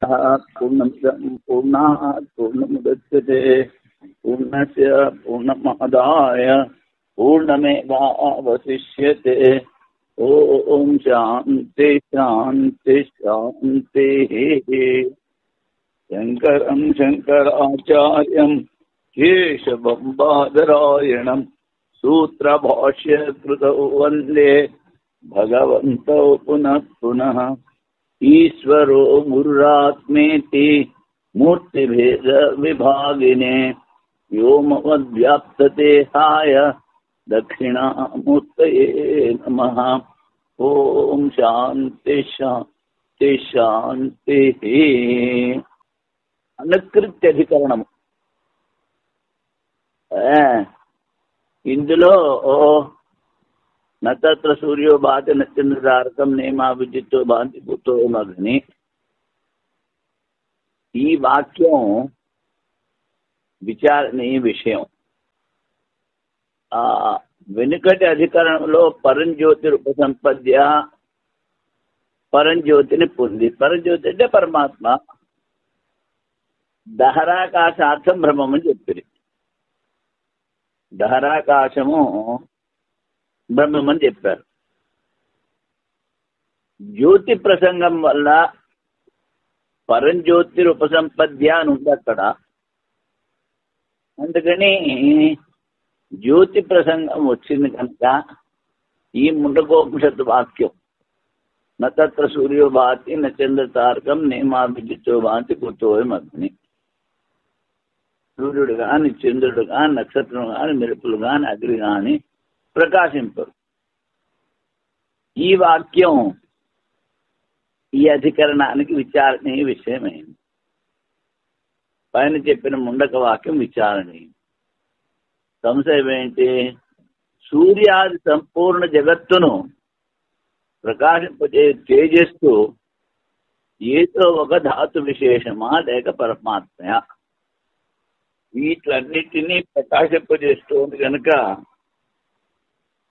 पूर्णमिदं पूर्णात् पूर्णमुदच्यते पूर्णस्य पूर्णमादाय पूर्णमेवावशिष्यते। ओम शांति शांति शांतिः। शंकरं शंकराचार्यं केशवं बादरायणं सूत्रभाष्यकृतौ वन्दे भगवन्तौ पुनः पुनः। ईश्वरो गुरुरात्मेति मूर्तिभेद विभागिने व्योमवद्व्याप्तदेहाय दक्षिणामूर्तये नमः। ओम शांति शांति शांतिः। అనుకృత్యధికరణం ఇందులో నత్ర సూర్యో భాతి నచంద్రతారకం నేమా విద్యుతో భాంతి భూతో మగ్ని. ఈ వాక్యం విచారణీయ విషయం. వెనుకటి అధికరణంలో పరంజ్యోతి ఉపసంపద్య పరంజ్యోతిని పొంది, పరంజ్యోతి అంటే పరమాత్మ, దహరాకాశార్థం బ్రహ్మం అని చెప్పింది. దహరాకాశము బ్రహ్మం అని చెప్పారు. జ్యోతి ప్రసంగం వల్ల పరంజ్యోతి ఉపసంపద్య అని ఉంది అక్కడ. అందుకని జ్యోతి ప్రసంగం వచ్చింది కనుక ఈ ముండకోపనిషత్తు వాక్యం నత్ర సూర్యో భాతి నచంద్రతారకం నేమా విద్యుతో భాంతి భూతో మగ్ని. సూర్యుడు కానీ, చంద్రుడు కానీ, నక్షత్రం కానీ, మెరుపులు కానీ, అగ్ని కానీ ప్రకాశింపరు. ఈ వాక్యం ఈ అధికరణానికి విచారణీయ విషయమైంది. పైన చెప్పిన ముండక వాక్యం విచారణీయం. సంశయం ఏంటి? సూర్యాది సంపూర్ణ జగత్తును ప్రకాశింపజే తేజస్సు ఏదో ఒక ధాతు విశేషమా లేక పరమాత్మయా? వీటిలన్నిటినీ ప్రకాశింపజేస్తుంది కనుక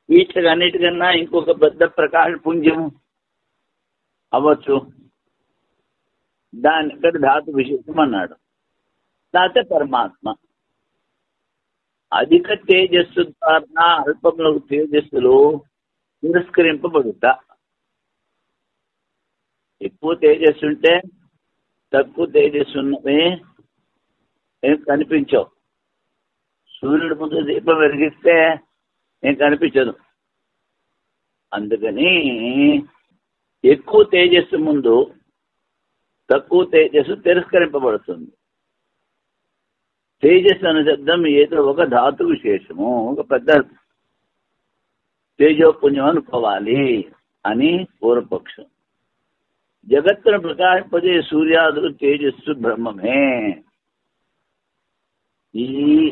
వీటిలన్నిటికన్నా ఇంకొక పెద్ద ప్రకాశ పుంజం అవ్వచ్చు. దాని ఇక్కడ ధాతు విశేషం అన్నాడు. లేకపోతే పరమాత్మ. అధిక తేజస్సు ద్వారా అల్పంలో తేజస్సులు తిరస్కరింపబడుతా. ఎక్కువ తేజస్సు ఉంటే తక్కువ తేజస్సు ఉన్నవి ఏం కనిపించవు. సూర్యుడి ముందు దీపం వెలిగిస్తే ఏం కనిపించదు. అందుకని ఎక్కువ తేజస్సు ముందు తక్కువ తేజస్సు తిరస్కరింపబడుతుంది. తేజస్సు అనే శబ్దం ఏదో ఒక ధాతు విశేషము, ఒక పెద్ద తేజోపుణ్యం అనుకోవాలి అని పూర్వపక్షం. జగత్తును ప్రకాశింపజే సూర్యాదులు తేజస్సు బ్రహ్మమే. ఈ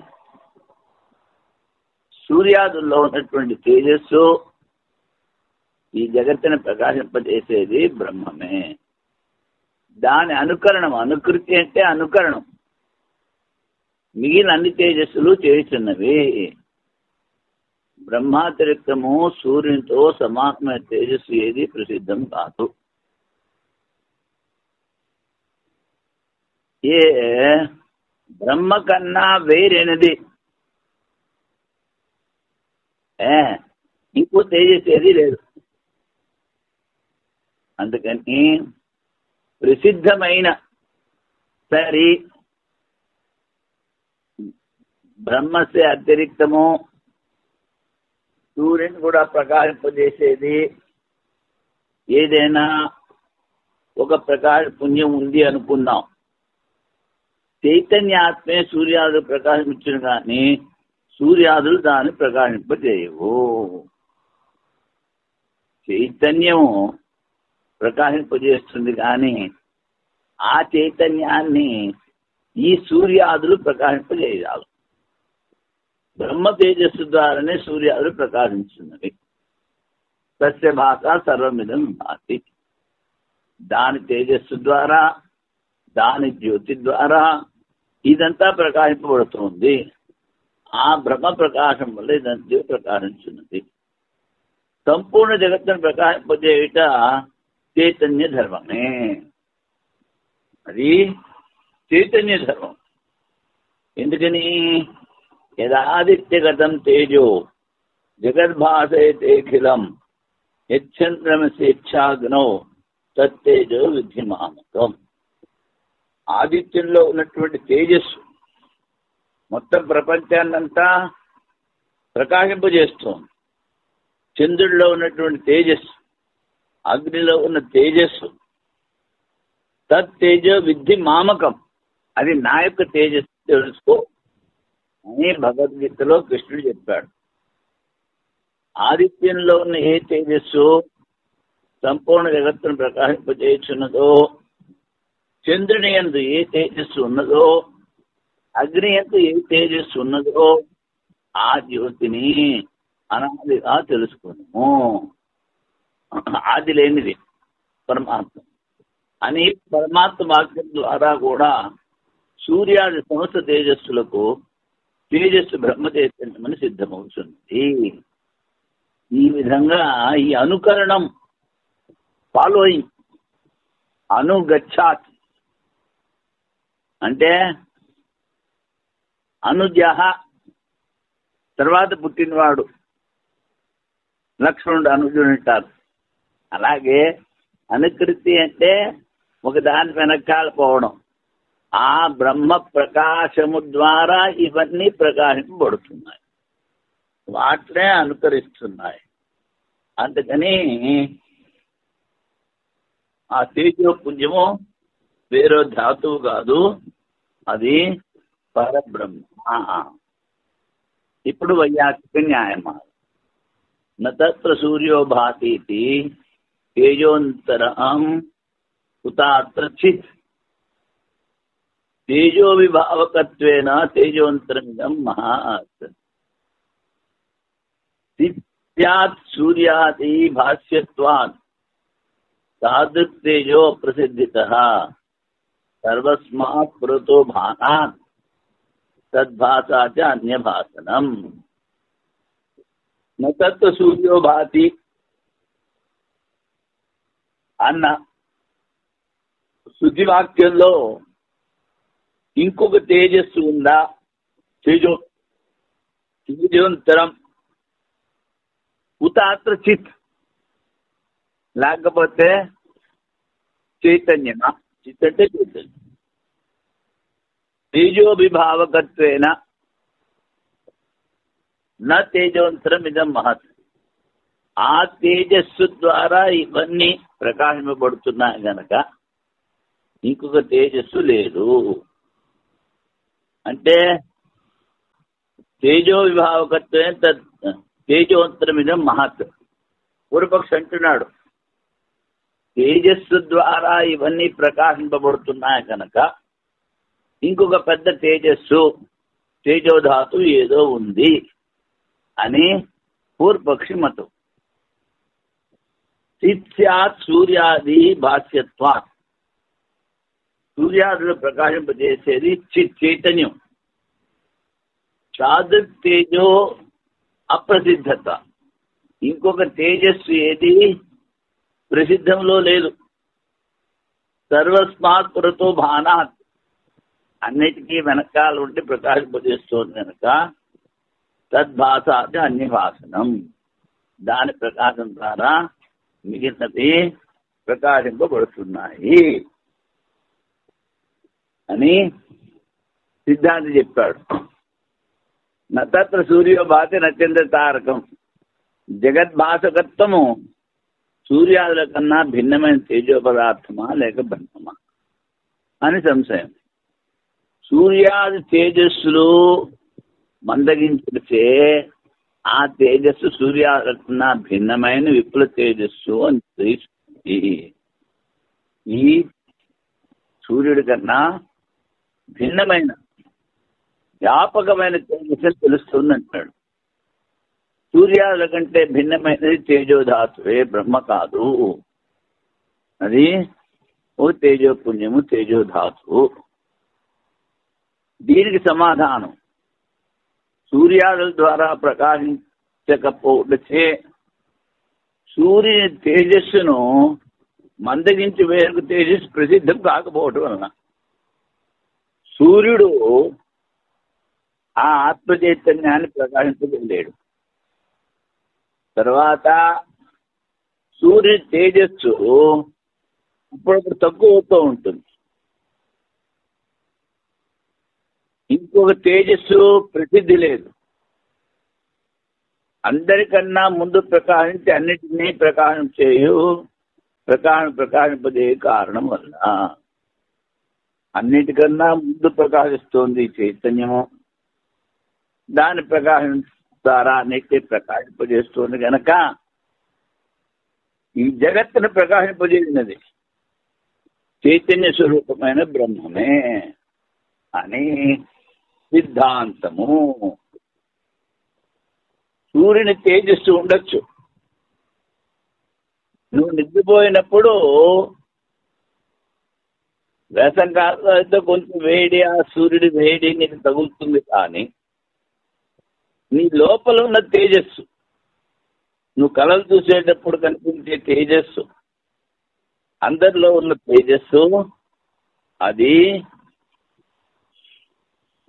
సూర్యాదుల్లో ఉన్నటువంటి తేజస్సు ఈ జగత్తుని ప్రకాశింపజేసేది బ్రహ్మమే. దాని అనుకరణం, అనుకృతి అంటే అనుకరణం. మిగిలిన అన్ని తేజస్సులు చేస్తున్నవి. బ్రహ్మాతిరిక్తము సూర్యునితో సమానమైన తేజస్సు ఏది ప్రసిద్ధం కాదు. ఏ బ్రహ్మ కన్నా వేరైనది ఇంకో తేజస్సు ఏది లేదు. అందుకని ప్రసిద్ధమైన సరి బ్రహ్మస్య అతిరిక్తము సూర్యుని కూడా ప్రకాశింపజేసేది ఏదైనా ఒక ప్రకాశ పుణ్యం ఉంది అనుకుందాం. చైతన్యాత్మే సూర్యాదులు ప్రకాశించను కానీ సూర్యాదులు దాన్ని ప్రకాశింపజేయవు. చైతన్యము ప్రకాశింపజేస్తుంది కానీ ఆ చైతన్యాన్ని ఈ సూర్యాదులు ప్రకాశింపజేయాలి. బ్రహ్మ తేజస్సు ద్వారానే సూర్యాదులు ప్రకాశించున్నవి. తస్య భాష సర్వమిదం భాతి. దాని తేజస్సు ద్వారా, దాని జ్యోతి ద్వారా ఇదంతా ప్రకాశింపబడుతుంది. ఆ బ్రహ్మ ప్రకాశం వల్ల ఇదంతా ప్రకాశించున్నది. సంపూర్ణ జగత్తును ప్రకాశింపజేయుట చైతన్య ధర్మమే. అది చైతన్య ధర్మం. ఎందుకని యదాదిత్యగతం తేజో జగద్భాసయతేఖిలం యచ్చంద్రమసేచ్ఛాగ్నో తత్తేజో విద్ధిమామకం. ఆదిత్యంలో ఉన్నటువంటి తేజస్సు మొత్తం ప్రపంచాన్నంతా ప్రకాశింపజేస్తోంది. చంద్రుడిలో ఉన్నటువంటి తేజస్సు, అగ్నిలో ఉన్న తేజస్సు, తత్తేజో విద్ధి మామకం, అది నా యొక్క తేజస్సు తెలుసుకో అని భగవద్గీతలో కృష్ణుడు చెప్పాడు. ఆదిత్యంలో ఉన్న ఏ తేజస్సు సంపూర్ణ జగత్తును ప్రకాశింపజేస్తున్నదో, చంద్రుని యందు ఏ తేజస్సు ఉన్నదో, అగ్ని యందు ఏ తేజస్సు ఉన్నదో ఆ జ్యోతిని అనాదిగా తెలుసుకున్నాము. ఆది లేనిది పరమాత్మ అని పరమాత్మ వాక్యం ద్వారా కూడా సూర్యాది సమస్త తేజస్సులకు తేజస్సు బ్రహ్మ చైతన్యమని సిద్ధమవుతుంది. ఈ విధంగా ఈ అనుకరణం, ఫాలోయింగ్, అనుగచ్చాత్ అంటే అనుజహ తర్వాత పుట్టినవాడు, లక్ష్మణుడు అనుజుడు అంటారు. అలాగే అనుకృతి అంటే ఒక దాని వెనకాల పోవడం. ఆ బ్రహ్మ ప్రకాశము ద్వారా ఇవన్నీ ప్రకాశింపబడుతున్నాయి, వాటినే అనుకరిస్తున్నాయి. అందుకని ఆ తేజో పుంజము వేరే ధాతువు కాదు, అది పరబ్రహ్మ. ఇప్పుడు వైయాసిక న్యాయమా నత్ర సూర్యో భాతీతి తేజోంతరం ఉతాత్ర చిత్ తేజో విభావకత్వేన తేజోంతరమిదం మహాత్ సిద్ధ్యాత్ సూర్యాది భాష్యత్వాత్ తాదృక్ తేజో ప్రసిద్ధితః సర్వస్మాత్ పురతో భానాత్ తద్భాసా చ అన్యభాసనం. నత్ర సూర్యో భాతి అన్న శుద్ధివాక్యంలో ఇంకొక తేజస్సు ఉందా? తేజోంతరం ఉతాత్ర చిత్, లేకపోతే చైతన్యమా? చిత్ అంటే చైతన్యం. తేజోభిభావకత్వేన నా తేజోంతరం ఇదం మహత్. ఆ తేజస్సు ద్వారా ఇవన్నీ ప్రకాశింపబడుతున్నాయి గనక ఇంకొక తేజస్సు లేదు. అంటే తేజో విభావకత్వేన తేజోంతరం ఇదం మహత్. పూర్వపక్షి అంటున్నాడు, తేజస్సు ద్వారా ఇవన్నీ ప్రకాశింపబడుతున్నాయి కనుక ఇంకొక పెద్ద తేజస్సు, తేజోధాతు ఏదో ఉంది అని పూర్వపక్షి మతం. సిత్యాత్ సూర్యాది భాష్యత్వాత్, సూర్యాదులు ప్రకాశింపజేసేది చిత్ చైతన్యం. చాదృక్ తేజో అప్రసిద్ధత, ఇంకొక తేజస్సు ఏది ప్రసిద్ధంలో లేదు. సర్వస్మాత్ పురతో భానాత్, అన్నిటికీ వెనకాల ఉండి ప్రకాశింపజేస్తోంది కనుక తద్భాసా చ అన్యభాసనం, దాని ప్రకాశం ద్వారా మిగిలినది ప్రకాశింపబడుతున్నాయి అని సిద్ధాంతి చెప్పాడు. నత్ర సూర్యో భాతి నచంద్ర తారకం. జగద్భాసకత్వము సూర్యాదుల కన్నా భిన్నమైన తేజో పదార్థమా లేక బ్రహ్మమా అని సంశయం. సూర్యాది తేజస్సులు మందగించితే ఆ తేజస్సు సూర్యాదుల కన్నా భిన్నమైన విపుల తేజస్సు అని తెలుస్తుంది. ఈ సూర్యుడి కన్నా భిన్నమైన వ్యాపకమైన తేజస్సు తెలుస్తుంది అంటాడు. సూర్యాదుల కంటే భిన్నమైనది తేజోధాతువే, బ్రహ్మ కాదు. అది ఓ తేజోపుణ్యము, తేజోధాతువు. దీనికి సమాధానం సూర్యాదుల ద్వారా ప్రకాశించకపోవచ్చే సూర్యుని తేజస్సును మందగించి వేరొక తేజస్సు ప్రసిద్ధం కాకపోవటం వలన సూర్యుడు ఆ ఆత్మ చైతన్యాన్ని ప్రకాశించగలేడు. తర్వాత సూర్యుడి తేజస్సు అప్పుడప్పుడు తక్కువ అవుతూ ఉంటుంది. ఇంకొక తేజస్సు ప్రసిద్ధి లేదు. అందరికన్నా ముందు ప్రకాశించి అన్నిటినీ ప్రకాశింపజే కారణం వల్ల అన్నిటికన్నా ముందు ప్రకాశిస్తోంది చైతన్యము. దాని ప్రకాశం ద్వారా అన్నిటి ప్రకాశింపజేస్తుంది కనుక ఈ జగత్తును ప్రకాశింపజేసినది చైతన్య స్వరూపమైన బ్రహ్మమే అని సిద్ధాంతము. సూర్యుని తేజస్సు ఉండొచ్చు. నువ్వు నిద్రపోయినప్పుడు వేసంకాలంతో కొంచెం వేడి, ఆ సూర్యుడి వేడి నీకు తగులుతుంది. కానీ నీ లోపల ఉన్న తేజస్సు, నువ్వు కళలు చూసేటప్పుడు కనిపించే తేజస్సు, అందరిలో ఉన్న తేజస్సు, అది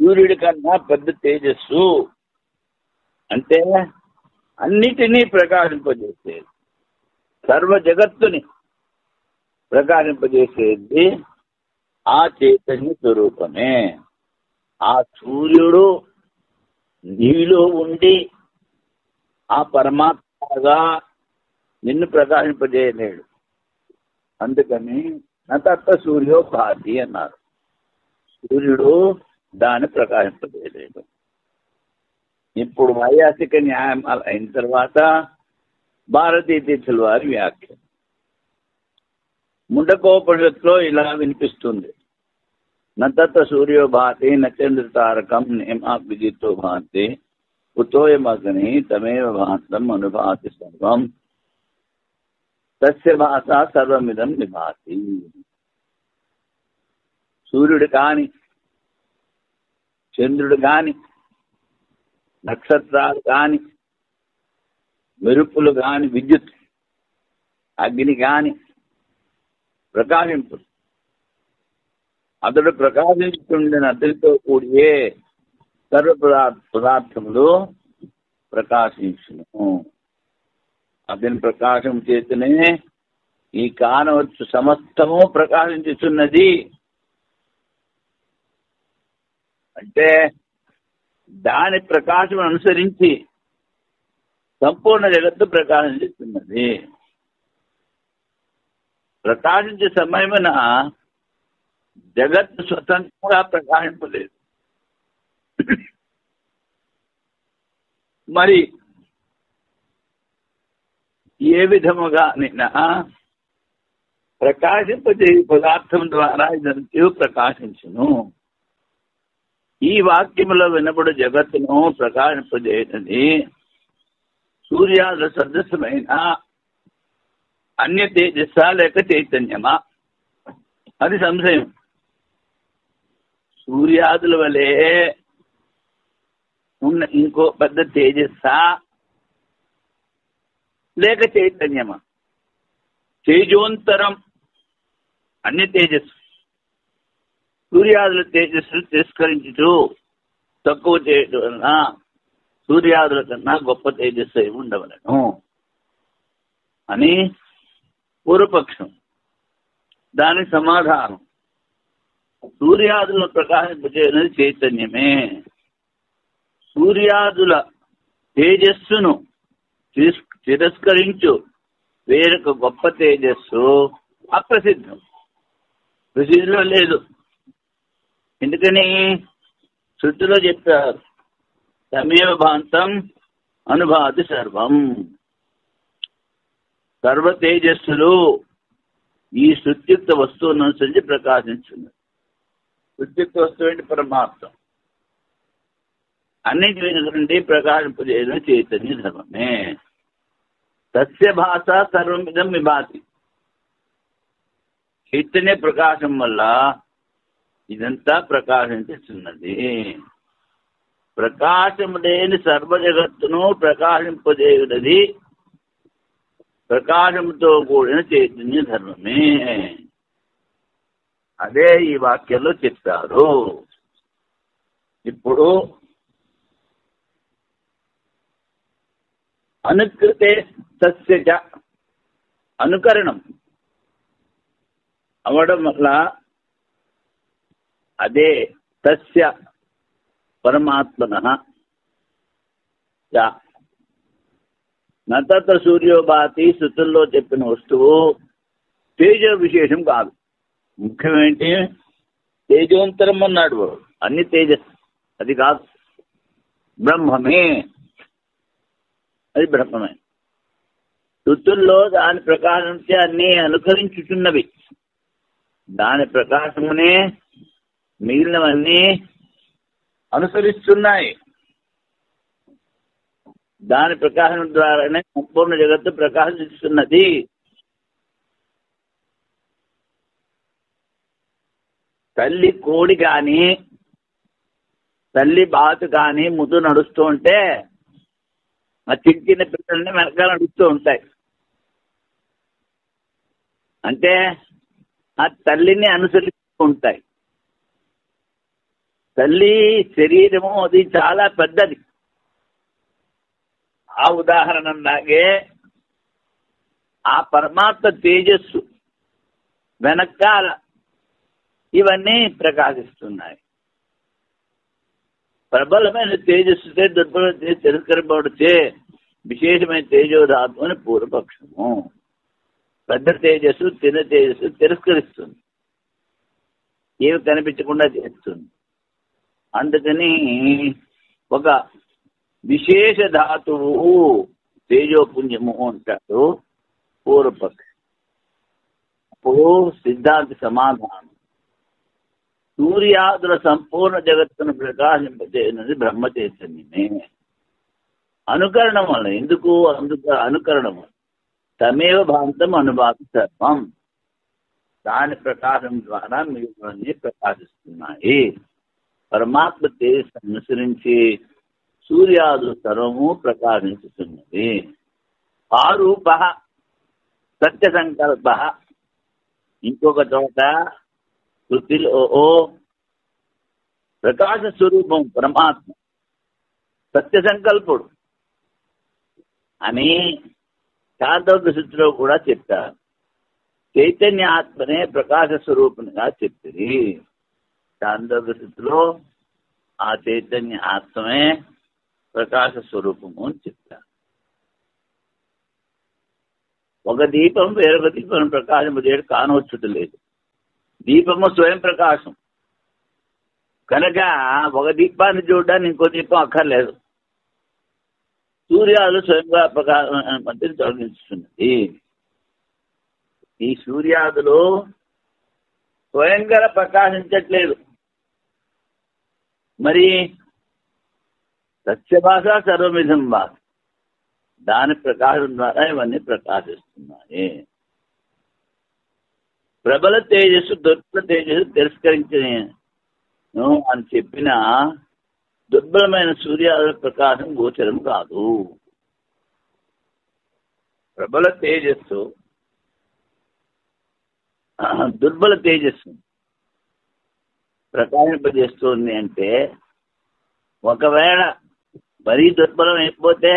సూర్యుడి కన్నా పెద్ద తేజస్సు. అంటే అన్నిటినీ ప్రకాశింపజేసేది, సర్వ జగత్తుని ప్రకాశింపజేసేది ఆ చైతన్య స్వరూపమే. ఆ సూర్యుడు నీలో ఉండి ఆ పరమాత్మగా నిన్ను ప్రకాశింపజేయలేడు. అందుకని నతత్వ సూర్యో భాతి అన్నారు. సూర్యుడు దాన్ని ప్రకాశింపజేయలేడు. ఇప్పుడు వైయాసిక న్యాయం అయిన తర్వాత భారతీయ తీర్థుల వారి వ్యాఖ్య ముండకోపనిషత్తులో ఇలా వినిపిస్తుంది. నతత్వ సూర్యో భాతి నచంద్ర తారకం నేమాభిజితో భాతి కుతోయమగ్ని తమేవ భాంతం అనుభాతి సర్వం తస్య భాష సర్వమిదం నిభాతి. సూర్యుడు కాని, చంద్రుడు కాని, నక్షత్రాలు కాని, మెరుపులు కాని, విద్యుత్, అగ్ని కాని ప్రకాశింపు. అతడు ప్రకాశించుతుండని అతడితో కూడియే సర్వ పదార్థములు ప్రకాశించును. అతని ప్రకాశం చేతనే ఈ కానవచ్చు సమస్తము ప్రకాశించుతున్నది. అంటే దాని ప్రకాశం అనుసరించి సంపూర్ణ జగత్తు ప్రకాశించుతున్నది. ప్రకాశించే సమయమున జగత్తు స్వతంత్రంగా ప్రకాశింపలేదు. మరి ఏ విధముగా నిన్న ప్రకాశింపజే పదార్థం ద్వారా ఇదంతా ప్రకాశించును. ఈ వాక్యములో వినబడు జగత్తును ప్రకాశింపజేయనది సూర్యాదుల సదృశమైన అన్య తేజస్స లేక చైతన్యమా? అది సంశయం. సూర్యాదుల వలె ఉన్న ఇంకో పెద్ద తేజస్సా లేక చైతన్యమా? తేజోంతరం అన్య తేజస్సు. సూర్యాదుల తేజస్సును తిరస్కరించుతూ తక్కువ చేయడం వలన సూర్యాదుల కన్నా గొప్ప తేజస్సు అయి ఉండవలను అని పూర్వపక్షం. దానికి సమాధానం, సూర్యాదులను ప్రకాశింపజేయనది చైతన్యమే. సూర్యాదుల తేజస్సును తిరస్కరించు వేరొక గొప్ప తేజస్సు అప్రసిద్ధం, ప్రసిద్ధిలో లేదు. ఎందుకని? శృతిలో చెప్పారు, తమేవ భాంతం అనుభాతి సర్వం. సర్వ తేజస్సులు ఈ శృత్యుక్త వస్తువును అనుసరించి ప్రకాశించున్నది. శృత్యుక్త వస్తువు ఏంటి? పరమాత్మ. అన్నింటి నుండి ప్రకాశింపజేయడం చైతన్య ధర్మమే. తస్య భాష సర్వమిదం విభాతి. చైతన్య ప్రకాశం వల్ల ఇదంతా ప్రకాశించుతున్నది. ప్రకాశము లేని సర్వ జగత్తును ప్రకాశింపజేయున్నది ప్రకాశంతో కూడిన చైతన్య ధర్మమే. అదే ఈ వాక్యంలో చెప్పారు. ఇప్పుడు అనుకృతే తస్య అనుకరణం అవడం వల్ల అదే తస్య పరమాత్మనః నతత్ర సూర్యోభాతి శృతుల్లో చెప్పిన వస్తువు తేజో విశేషం కాదు. ముఖ్యమేంటి? తేజోంతరం అన్నాడు వాడు. అన్ని తేజస్, అది కాదు. బ్రహ్మమే, అది బ్రహ్మమే. శృతుల్లో దాని ప్రకాశంతో అన్నీ అనుకరించుచున్నవి. దాని ప్రకాశమునే మిగిలినవన్నీ అనుసరిస్తున్నాయి. దాని ప్రకాశం ద్వారానే సంపూర్ణ జగత్తు ప్రకాశిస్తున్నది. తల్లి కోడి కానీ తల్లి బాతు కానీ ముందు నడుస్తూ ఉంటే ఆ చిన్న పిల్లల్ని వెనకాల నడుస్తూ ఉంటాయి. అంటే ఆ తల్లిని అనుసరిస్తూ ఉంటాయి. తల్లి శరీరము అది చాలా పెద్దది. ఆ ఉదాహరణలాగే ఆ పరమాత్మ తేజస్సు వెనకాల ఇవన్నీ ప్రకాశిస్తున్నాయి. ప్రబలమైన తేజస్సుతే దుర్బల తిరస్కరింపబడితే విశేషమైన తేజోధాతు అని పూర్వపక్షము. పెద్ద తేజస్సు చిన్న తేజస్సు తిరస్కరిస్తుంది, ఏమి కనిపించకుండా చేస్తుంది. అందుకని ఒక విశేష ధాతువు తేజోపుంజము అంటాడు పూర్వపక్షం. అప్పుడు సిద్ధాంతి సమాధానం, సూర్యాదుల సంపూర్ణ జగత్తును ప్రకాశింపజేయనది బ్రహ్మ చైతన్యమే. అనుకరణం వల్ల ఎందుకు? అనుకరణం తమేవ భాంతం అనుభాతి సర్వం. దాని ప్రకాశం ద్వారా మిగిలినవన్నీ ప్రకాశిస్తున్నాయి. పరమాత్మ తేజస్సు అనుసరించి సూర్యాదుల సర్వము ప్రకాశించుతున్నది. ఆరూప సత్య సంకల్ప. ఇంకొక చోట శృతిలో ప్రకాశ స్వరూపం పరమాత్మ సత్య సంకల్పుడు అని చాందోగ్య శృతిలో కూడా చెప్పారు. చైతన్య ఆత్మనే ప్రకాశ స్వరూపునిగా చెప్పింది. చాందోగ్య శృతిలో ఆ చైతన్య ఆత్మే ప్రకాశ స్వరూపము అని చెప్పారు. ఒక దీపం వేరొక దీపం ప్రకాశింపజేయడం కానవచ్చుట లేదు. దీపము స్వయం ప్రకాశం కనుక ఒక దీపాన్ని చూడడానికి ఇంకో దీపం అక్కర్లేదు. సూర్యాలు స్వయంగా ప్రకాశం తొలగించుతున్నది. ఈ సూర్యాదులు స్వయంగా ప్రకాశించట్లేదు. మరి సత్యభాష సర్వమిధం భాష, దాని ప్రకాశం ద్వారా ఇవన్నీ ప్రకాశిస్తున్నాయి. ప్రబల తేజస్సు దుర్బల తేజస్సు తిరస్కరించను అని చెప్పిన దుర్బలమైన సూర్యాదుల ప్రకాశం గోచరం కాదు. ప్రబల తేజస్సు దుర్బల తేజస్సు ప్రకాశింపజేస్తుంది అంటే, ఒకవేళ మరీ దుర్బలం అయిపోతే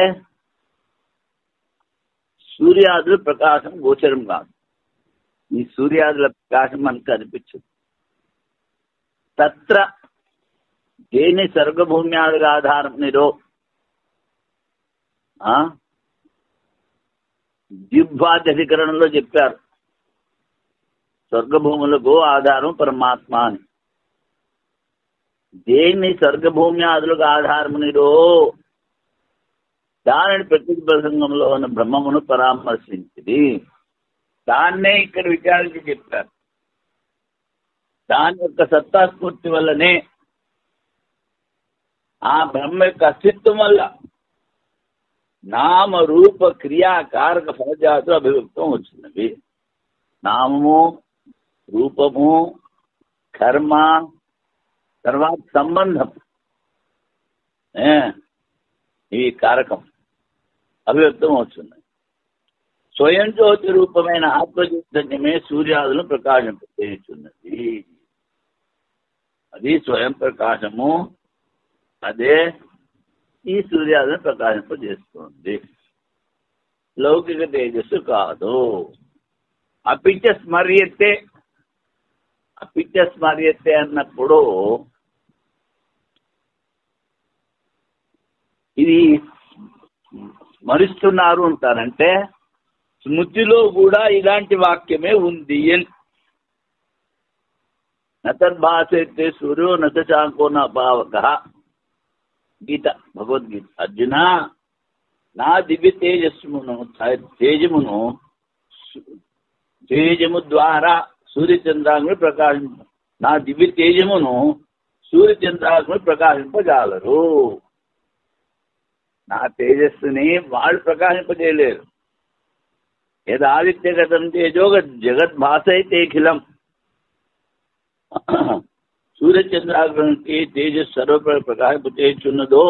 సూర్యాదుల ప్రకాశం గోచరం కాదు. ఈ సూర్యాదుల ప్రకాశం మనకు కనిపించదు. తత్ర దేని స్వర్గభూమ్యాదుగా ఆధారం నిరో జిహ్వాధికరణంలో చెప్పారు. స్వర్గభూములకు ఆధారం పరమాత్మ అని. దేన్ని స్వర్గభూమ్యాదులకు ఆధారమునిరో దానిని ప్రకృతి ప్రసంగంలో ఉన్న బ్రహ్మమును పరామర్శించింది. దాన్నే ఇక్కడ విచారించి చెప్పారు. దాని యొక్క సత్తాస్ఫూర్తి వల్లనే, ఆ బ్రహ్మ యొక్క అస్తిత్వం వల్ల నామ రూప క్రియాకారక ఫలజాతులు అభివ్యక్తం వచ్చినవి. నామము, రూపము, కర్మ, తర్వాత సంబంధం, ఇవి కారకం అభివ్యక్తం అవుతున్నాయి. స్వయం జ్యోతి రూపమైన ఆత్మచైతన్యమే సూర్యాదులను ప్రకాశింపజేస్తున్నది. అది స్వయం ప్రకాశము, అదే ఈ సూర్యాదులను ప్రకాశింపజేస్తుంది. లౌకిక తేజస్సు కాదు. అపిచ స్మర్యతే, అపిచ స్మర్యతే అన్నప్పుడు ఇది స్మరిస్తున్నారు అంటారంటే స్మృతిలో కూడా ఇలాంటి వాక్యమే ఉంది అని. నతద్భాసైతే సూర్యో నశాంకో నాపావక, గీత, భగవద్గీత. అర్జున, నా దివ్య తేజము ద్వారా సూర్యచంద్రాగ్ని ప్రకాశింప, నా దివ్య తేజమును సూర్యచంద్రాగ్ని ప్రకాశింపజాలరు. నా తేజస్సుని వాళ్ళు ప్రకాశింపజేయలేరు. యదాదిత్యగతం తేజో జగద్భాసైతేఖిలం. సూర్యచంద్రాగ్నికి తేజస్సు సర్వ ప్రకాశింపచేయుచున్నదో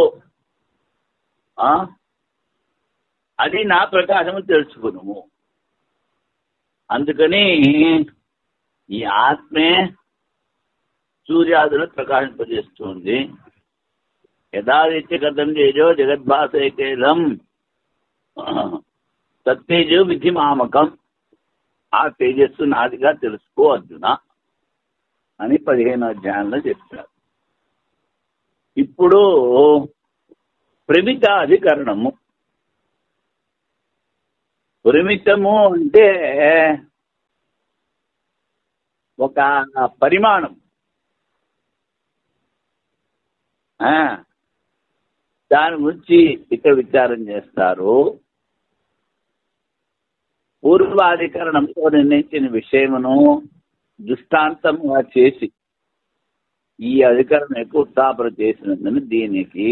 అది నా ప్రకాశము తెలుసుకును. అందుకని ఈ ఆత్మే సూర్యాదులను ప్రకాశింపజేస్తుంది. యదాదిత్యగతం తేజో జగద్భాసైతేలం తత్తేజో విధి మామకం. ఆ తేజస్సు నాదిగా తెలుసుకో అర్జున అని 15వ అధ్యాయంలో చెప్తారు. ఇప్పుడు ప్రమితాధికరణము. ప్రమితము అంటే ఒక పరిమాణం. దాని గురించి ఇక్కడ విచారం చేస్తారు. పూర్వాధికరణంతో నిర్ణయించిన విషయమును దృష్టాంతముగా చేసి ఈ అధికరణం ఎక్కువ ఉత్తాపన చేసినందున దీనికి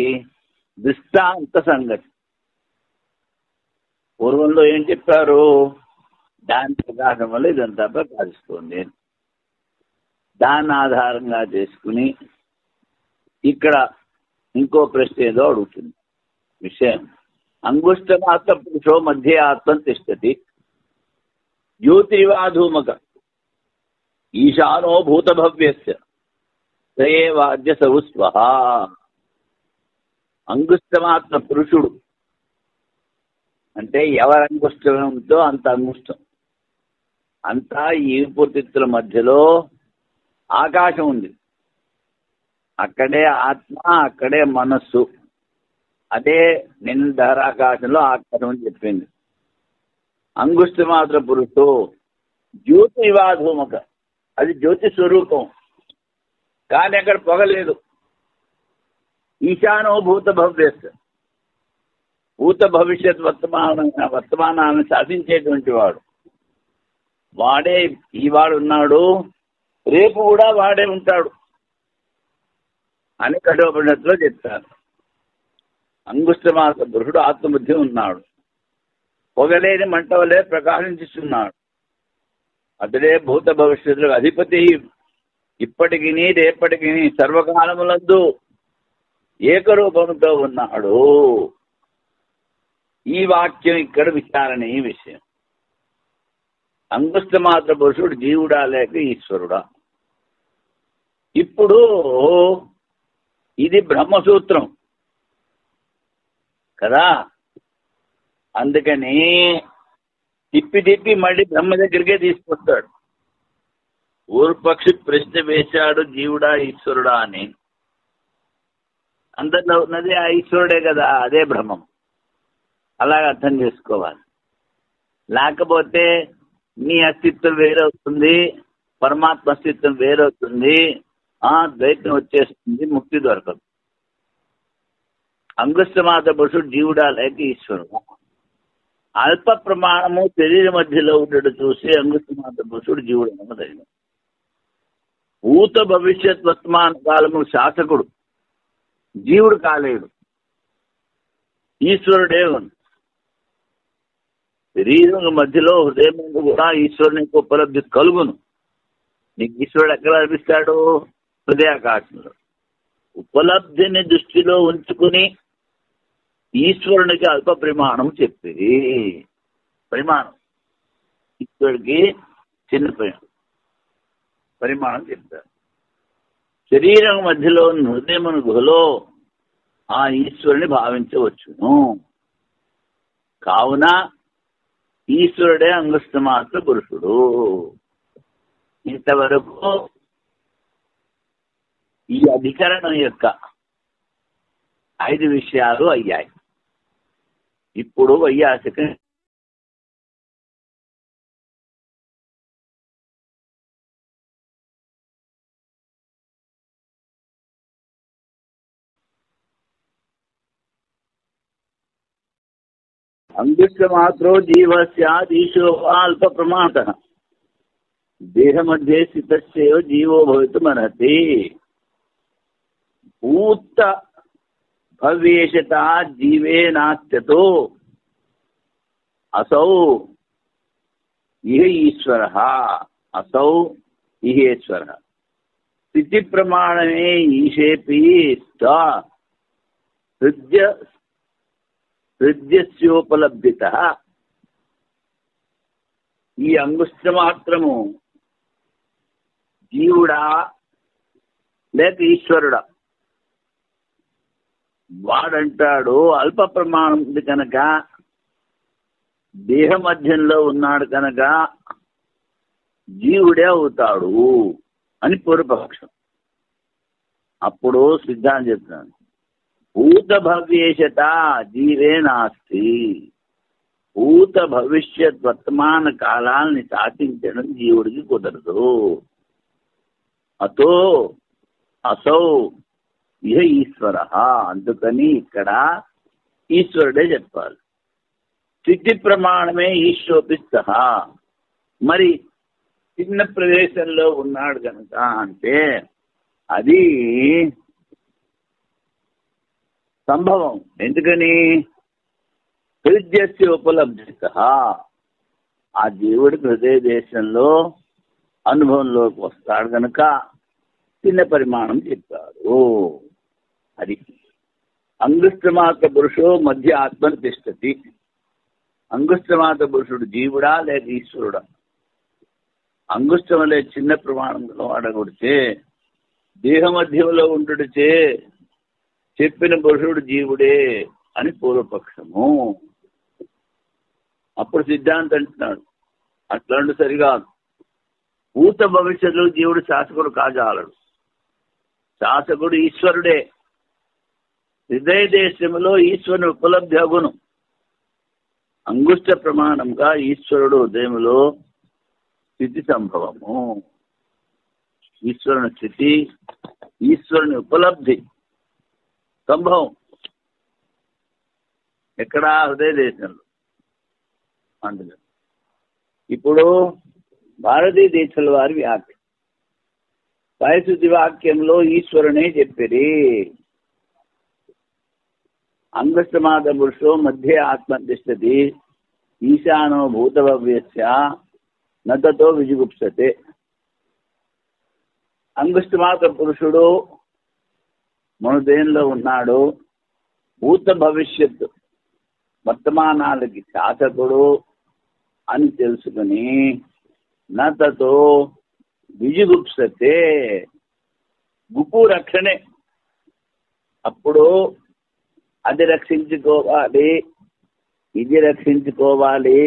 దృష్టాంత సంగతి. పూర్వంలో ఏం చెప్పారు? దాని ప్రకాశం వల్ల ఇదంతా ప్రకాశిస్తుంది. దాన్ని ఆధారంగా చేసుకుని ఇక్కడ ఇంకో ప్రశ్న ఏదో అడుగుతుంది. విషయం అంగుష్టమాత్ర పురుషో మధ్య ఆత్మ తిష్టతి జ్యోతివాధూమక ఈశానో భూతభవ్యస్య సయేవాద్య సౌస్వః. అంగుష్టమాత్ర పురుషుడు అంటే ఎవరి అంగుష్టంతో అంత అంగుష్టం. అంతా ఈ పూర్తిత్తుల మధ్యలో ఆకాశం ఉంది. అక్కడే ఆత్మ, అక్కడే మనస్సు. అదే నిన్న ధారాకాశంలో ఆకాశం అని చెప్పింది. అంగుష్టమాత్ర పురుషో జ్యోతివాధూమక, అది జ్యోతి స్వరూపం. కానీ అక్కడ పొగలేదు. ఈశానో భూత భవ్యస్, భూత భవిష్యత్ వర్తమానాన్ని సాధించేటువంటి వాడు. వాడే ఈవాడు ఉన్నాడు, రేపు కూడా వాడే ఉంటాడు అని కఠోపనిషత్తులో చెప్తారు. అంగుష్టమాత్ర పురుషుడు ఆత్మబుద్ధి ఉన్నాడు. పొగలేని మంట వలె ప్రకాశించుతున్నాడు. అతడే భూత భవిష్యత్తులకు అధిపతి. ఇప్పటికి రేపటికి సర్వకాలములందు ఏకరూపంతో ఉన్నాడు. ఈ వాక్యం ఇక్కడ విచారణీయ విషయం. అంగుష్టమాత్ర పురుషుడు జీవుడా లేక ఈశ్వరుడా? ఇప్పుడు ఇది బ్రహ్మసూత్రం కదా. అందుకని తిప్పి మళ్ళీ బ్రహ్మ దగ్గరికే తీసుకొస్తాడు. పూర్వపక్షి ప్రశ్న వేశాడు, జీవుడా ఈశ్వరుడా అని. అందరిలో ఉన్నది ఆ ఈశ్వరుడే కదా, అదే బ్రహ్మం. అలాగ అర్థం చేసుకోవాలి. లేకపోతే నీ అస్తిత్వం వేరవుతుంది, పరమాత్మ అస్తిత్వం వేరవుతుంది, ద్వైతం వచ్చేస్తుంది, ముక్తి దొరకదు. అంగుష్టమాత్ర పురుషుడు జీవుడా లేక ఈశ్వరుడు. అల్ప ప్రమాణము శరీర మధ్యలో ఉండడు చూసి అంగుష్టమాత్ర పురుషుడు జీవుడు అనదైన. భూత భవిష్యత్ వర్తమాన కాలము శాసకుడు, జీవుడు కాలేడు, ఈశ్వరుడే ఉంది. శరీరం మధ్యలో హృదయం కూడా ఈశ్వరునికి ఉపలబ్ధి కలుగును. నీకు ఈశ్వరుడు ఎక్కడ లభిస్తాడు? హృదయాకాశంలో. ఉపలబ్ధిని దృష్టిలో ఉంచుకుని ఈశ్వరునికి అల్ప ప్రమాణం చెప్పింది. పరిమాణం ఈశ్వరుడికి చిన్న పరిమాణం చెప్తారు. శరీరం మధ్యలో ఉన్న హృదయమును గుహలో ఆ ఈశ్వరుని భావించవచ్చును. కావున ఈశ్వరుడే అంగుష్టమాత్ర పురుషుడు. ఇంతవరకు ఈ అధికరణం యొక్క 5 విషయాలు అయ్యాయి. ఇప్పుడు వైయాసిక అంగుష్టమాత్రో జీవస్యాదీశో అల్ప ప్రమాద దేహ మధ్య స్థితస్యైవ జీవో భవితుమర్హతి. భూత భవ్యేషత జీవే నాస్త్యతో అసౌ ఇహ ఈశ్వరః అసౌ ఇహేశ్వరః స్థితి ప్రమాణమే ఈశేపి హృద్యస్యోపలబ్ధితః. ఈ అంగుష్టమాత్రము జీవుడా లేక ఈశ్వరుడా? వాడంటాడు అల్ప ప్రమాణం ఉంది కనుక, దేహ మధ్యంలో ఉన్నాడు కనుక జీవుడే అవుతాడు అని పూర్వపక్షం. అప్పుడు సిద్ధాంతం చెప్తాను, భూత భవ్యేషత జీవే నాస్తి. భూత భవిష్యత్ వర్తమాన కాలాల్ని సాధించడం జీవుడికి కుదరదు. అతో అసౌ ఇహ ఈశ్వర. అందుకని ఇక్కడ ఈశ్వరుడే చెప్పాలి. స్థితి ప్రమాణమే ఈశ్వపిస్త. మరి చిన్న ప్రదేశంలో ఉన్నాడు కనుక అంటే అది సంభవం. ఎందుకని? హృదయస్య ఉపలబ్ధిత. ఆ జీవుడికి హృదయ దేశంలో అనుభవంలోకి వస్తాడు కనుక చిన్న పరిమాణం చెప్పారు. అది అంగుష్టమాత్ర పురుషో మధ్య ఆత్మను తిష్టతి. అంగుష్టమాత్ర పురుషుడు జీవుడా లేక ఈశ్వరుడా? అంగుష్టమలే చిన్న ప్రమాణంలో అడగొడితే దేహ మధ్యంలో ఉండుడిచే చెప్పిన పురుషుడు జీవుడే అని పూర్వపక్షము. అప్పుడు సిద్ధాంతం అంటున్నాడు, అట్లాంటి సరికాదు. భూత భవిష్యత్తులో జీవుడు శాసకుడు కాజాలడు. శాసకుడు ఈశ్వరుడే. హృదయ దేశంలో ఈశ్వరుని ఉపలబ్ధి అగును. అంగుష్ట ప్రమాణంగా ఈశ్వరుడు హృదయంలో స్థితి సంభవము. ఈశ్వరుని స్థితి, ఈశ్వరుని ఉపలబ్ధి సంభవం ఎక్కడా? హృదయ దేశంలో. అందులో ఇప్పుడు భారతీయ దేశాల వారి వ్యాఖ్య, పరిశుద్ధి వాక్యంలో ఈశ్వరునే చెప్పిరి. అంగస్తమాద పురుషో మధ్య ఆత్మతిష్టతి ఈశానో భూతభవ్యస్య నతతో విజుగుప్సతే. అంగుష్టమాత పురుషుడు మనదేంలో ఉన్నాడు. భూత భవిష్యత్తు వర్తమానాలకి శాసకుడు అని తెలుసుకుని నతతో విజుగుప్సతే. గుపు రక్షణే. అప్పుడు అది రక్షించుకోవాలి, ఇది రక్షించుకోవాలి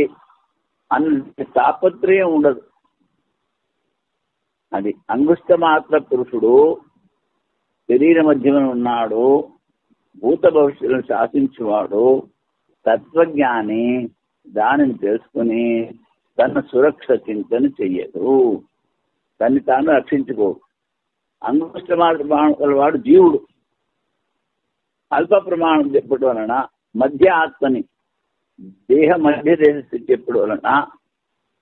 అన్న తాపత్రయం ఉండదు. అది అంగుష్టమాత్ర పురుషుడు శరీర మధ్యన ఉన్నాడు, భూత భవిష్యత్తులను శాసించేవాడు, తత్వజ్ఞాని. దానిని తెలుసుకుని తన సురక్ష చింతన చెయ్యదు, తన్ని తాను రక్షించుకోడు. అంగుష్టమాత్ర వాడు జీవుడు. అల్ప ప్రమాణం చెప్పడం వలన మధ్య ఆత్మని దేహ మధ్య దేశ చెప్పడం వలన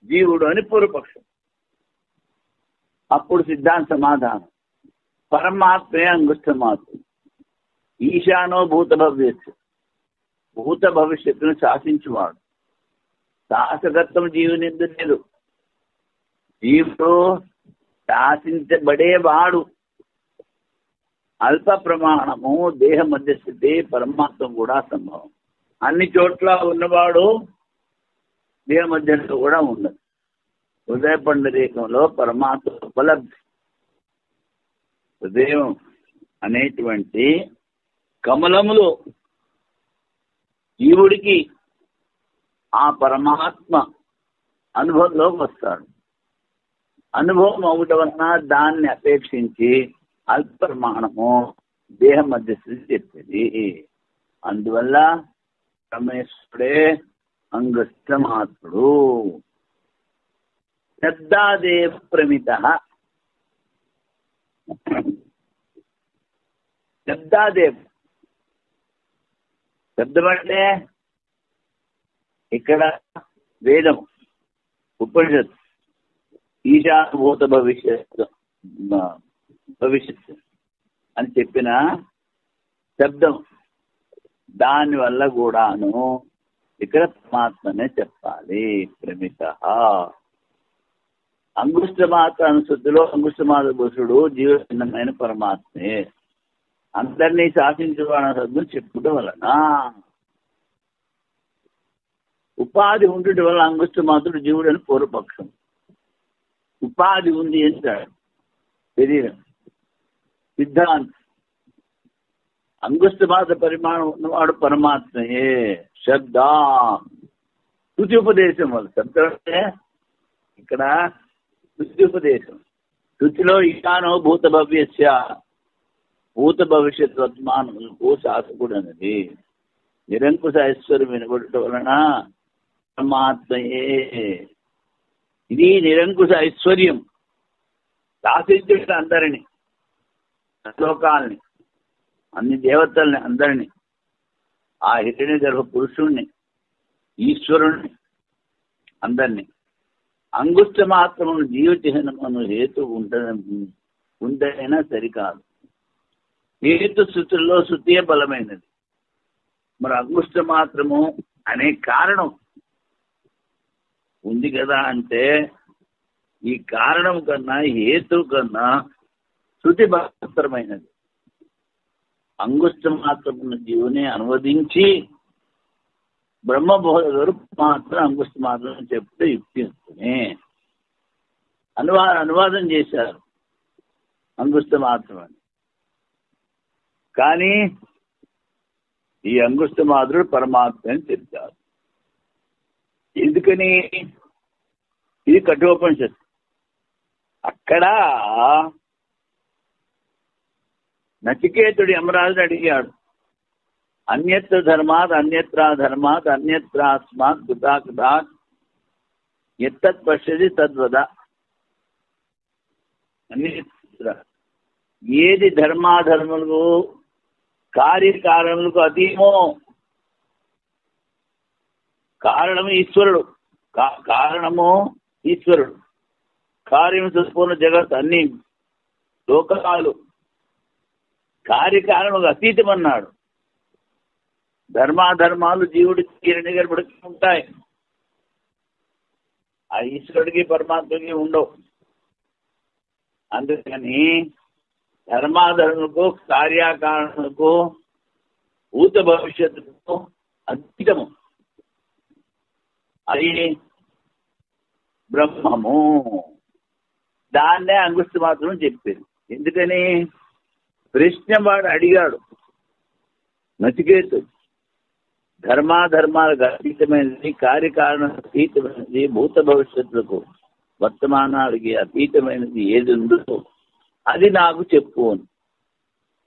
జీవుడు అని పూర్వపక్షం. అప్పుడు సిద్ధాంత సమాధానం, పరమాత్మే అంగుష్టమాత్మ. ఈశానో భూత భవ్యస్సు. భూత భవిష్యత్తును శాసించువాడు. శాసకత్వం జీవుని లేదు. జీవుడు శాసించబడేవాడు. అల్ప ప్రమాణము దేహ మధ్యస్థితి పరమాత్మ కూడా సంభవం. అన్ని చోట్ల ఉన్నవాడు దేహ మధ్యలో కూడా ఉన్నది. హృదయ పుండరీకంలో పరమాత్మ ఉపలబ్ధి. హృదయం అనేటువంటి కమలములో జీవుడికి ఆ పరమాత్మ అనుభవంలోకి వస్తాడు. అనుభవం అవటం వలన దాన్ని అపేక్షించి అల్పప్రమాణము దేహ మధ్యస్థితి చెప్పింది. అందువల్ల పరమేశ్వరుడే అంగుష్టమాత్రుడు. శబ్దాదేవ ప్రమిత. శబ్దాదేవ శబ్దం అంటే ఇక్కడ వేదం, ఉపనిషత్, ఈశాభూత భవిష్యత్ అని చెప్పిన శబ్దం, దానివల్ల కూడాను ఇక్కడ పరమాత్మనే చెప్పాలి. ప్రమిత. అంగుష్టమాత్ర అనుశుద్ధిలో అంగుష్టమాత్ర పురుషుడు జీవభిన్నమైన పరమాత్మే. అందరినీ శాసించువాడు శబ్దం చెప్పుట వలన ఉపాధి ఉండటం వల్ల అంగుష్టమాత్రుడు జీవుడు అని పూర్వపక్షం. ఉపాధి ఉంది అంటాడు శరీరం. సిద్ధాంతం అంగుష్టమాత్ర పరిమాణం ఉన్నవాడు పరమాత్మయే. శబ్ద శృతి ఉపదేశం వల్ల. శబ్దం అంటే ఇక్కడ శృతి ఉపదేశం. శృతిలో ఈశానో భూత భవ్యస్య, భూత భవిష్యత్ వర్తమానములకు శాసకుడు అనేది. నిరంకుశ ఐశ్వర్యం వినబడటం వలన పరమాత్మయే. ఇది నిరంకుశ ఐశ్వర్యం. శాసించడం అందరినీ, శ్లోకాలని, అన్ని దేవతల్ని, అందరినీ, ఆ హిరణ్య గర్భ పురుషుణ్ణి, ఈశ్వరుణ్ణి, అందరినీ. అంగుష్ట మాత్రమును జీవచిహ్నమును హేతు ఉంటేనా సరికాదు. హేతు శృతుల్లో శృతియే బలమైనది. మరి అంగుష్ట మాత్రము అనే కారణం ఉంది కదా అంటే, ఈ కారణం కన్నా హేతు కన్నా శృతి బలమైనది. అంగుష్ట మాత్రమున్న జీవుని అనువదించి బ్రహ్మబోధ గారు మాత్రం అంగుష్ట మాత్రం చెప్తే యుక్తిస్తూనే అనువాదం చేశారు అంగుష్ట మాత్రం అని. కానీ ఈ అంగుష్ట మాత్రుడు పరమాత్మ అని చెప్తారు. ఎందుకని? ఇది కఠోపనిషత్తు. అక్కడ నచికేతుడు యమరాజుని అడిగాడు, అన్యత్ర ధర్మాత్ అన్యత్రా ధర్మాత్ అన్యత్రాస్మాత్ కృతాకృతాత్ ఎత్తత్ పశ్యతి తద్వద. ఏది ధర్మాధర్ములకు కార్యకారణములకు అతీమో, కారణము ఈశ్వరుడు, కారణము ఈశ్వరుడు, కార్యం సంపూర్ణ జగత్, అన్ని లోకాలు కార్యకారణములకు అతీతం అన్నాడు. ధర్మాధర్మాలు జీవుడికి నిగడబడుతూ ఉంటాయి, ఆ ఈశ్వరుడికి పరమాత్మకి ఉండవు. అందుకని ధర్మాధర్ములకు కార్యకారణములకు భూత భవిష్యత్తుకు అతీతము అది బ్రహ్మము. దాన్నే అంగుష్ట మాత్రం చెప్పేది. ఎందుకని? ప్రశ్న వాడు అడిగాడు నచికేతుడు. ధర్మాధర్మాలకు అతీతమైనది, కార్యకారణ అతీతమైనది, భూత భవిష్యత్తులకు వర్తమానాలకి అతీతమైనది ఏది ఉందో అది నాకు చెప్పు అని.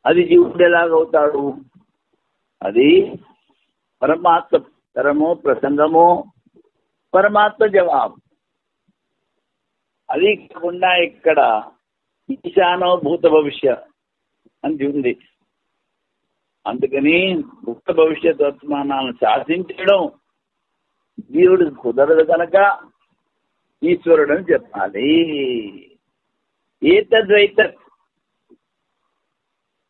అది జీవుడు ఎలాగవుతాడు? అది పరమాత్మ తరము ప్రసంగము, పరమాత్మ జవాబు. అది కాకుండా ఇక్కడ ఈశానో భూత భవిష్య అని ఉంది. అందుకని భూత భవిష్యత్ వర్తమానాలను శాసించడం జీవుడు కుదరదు కనుక ఈశ్వరుడు అని చెప్పాలి. ఏతద్వైత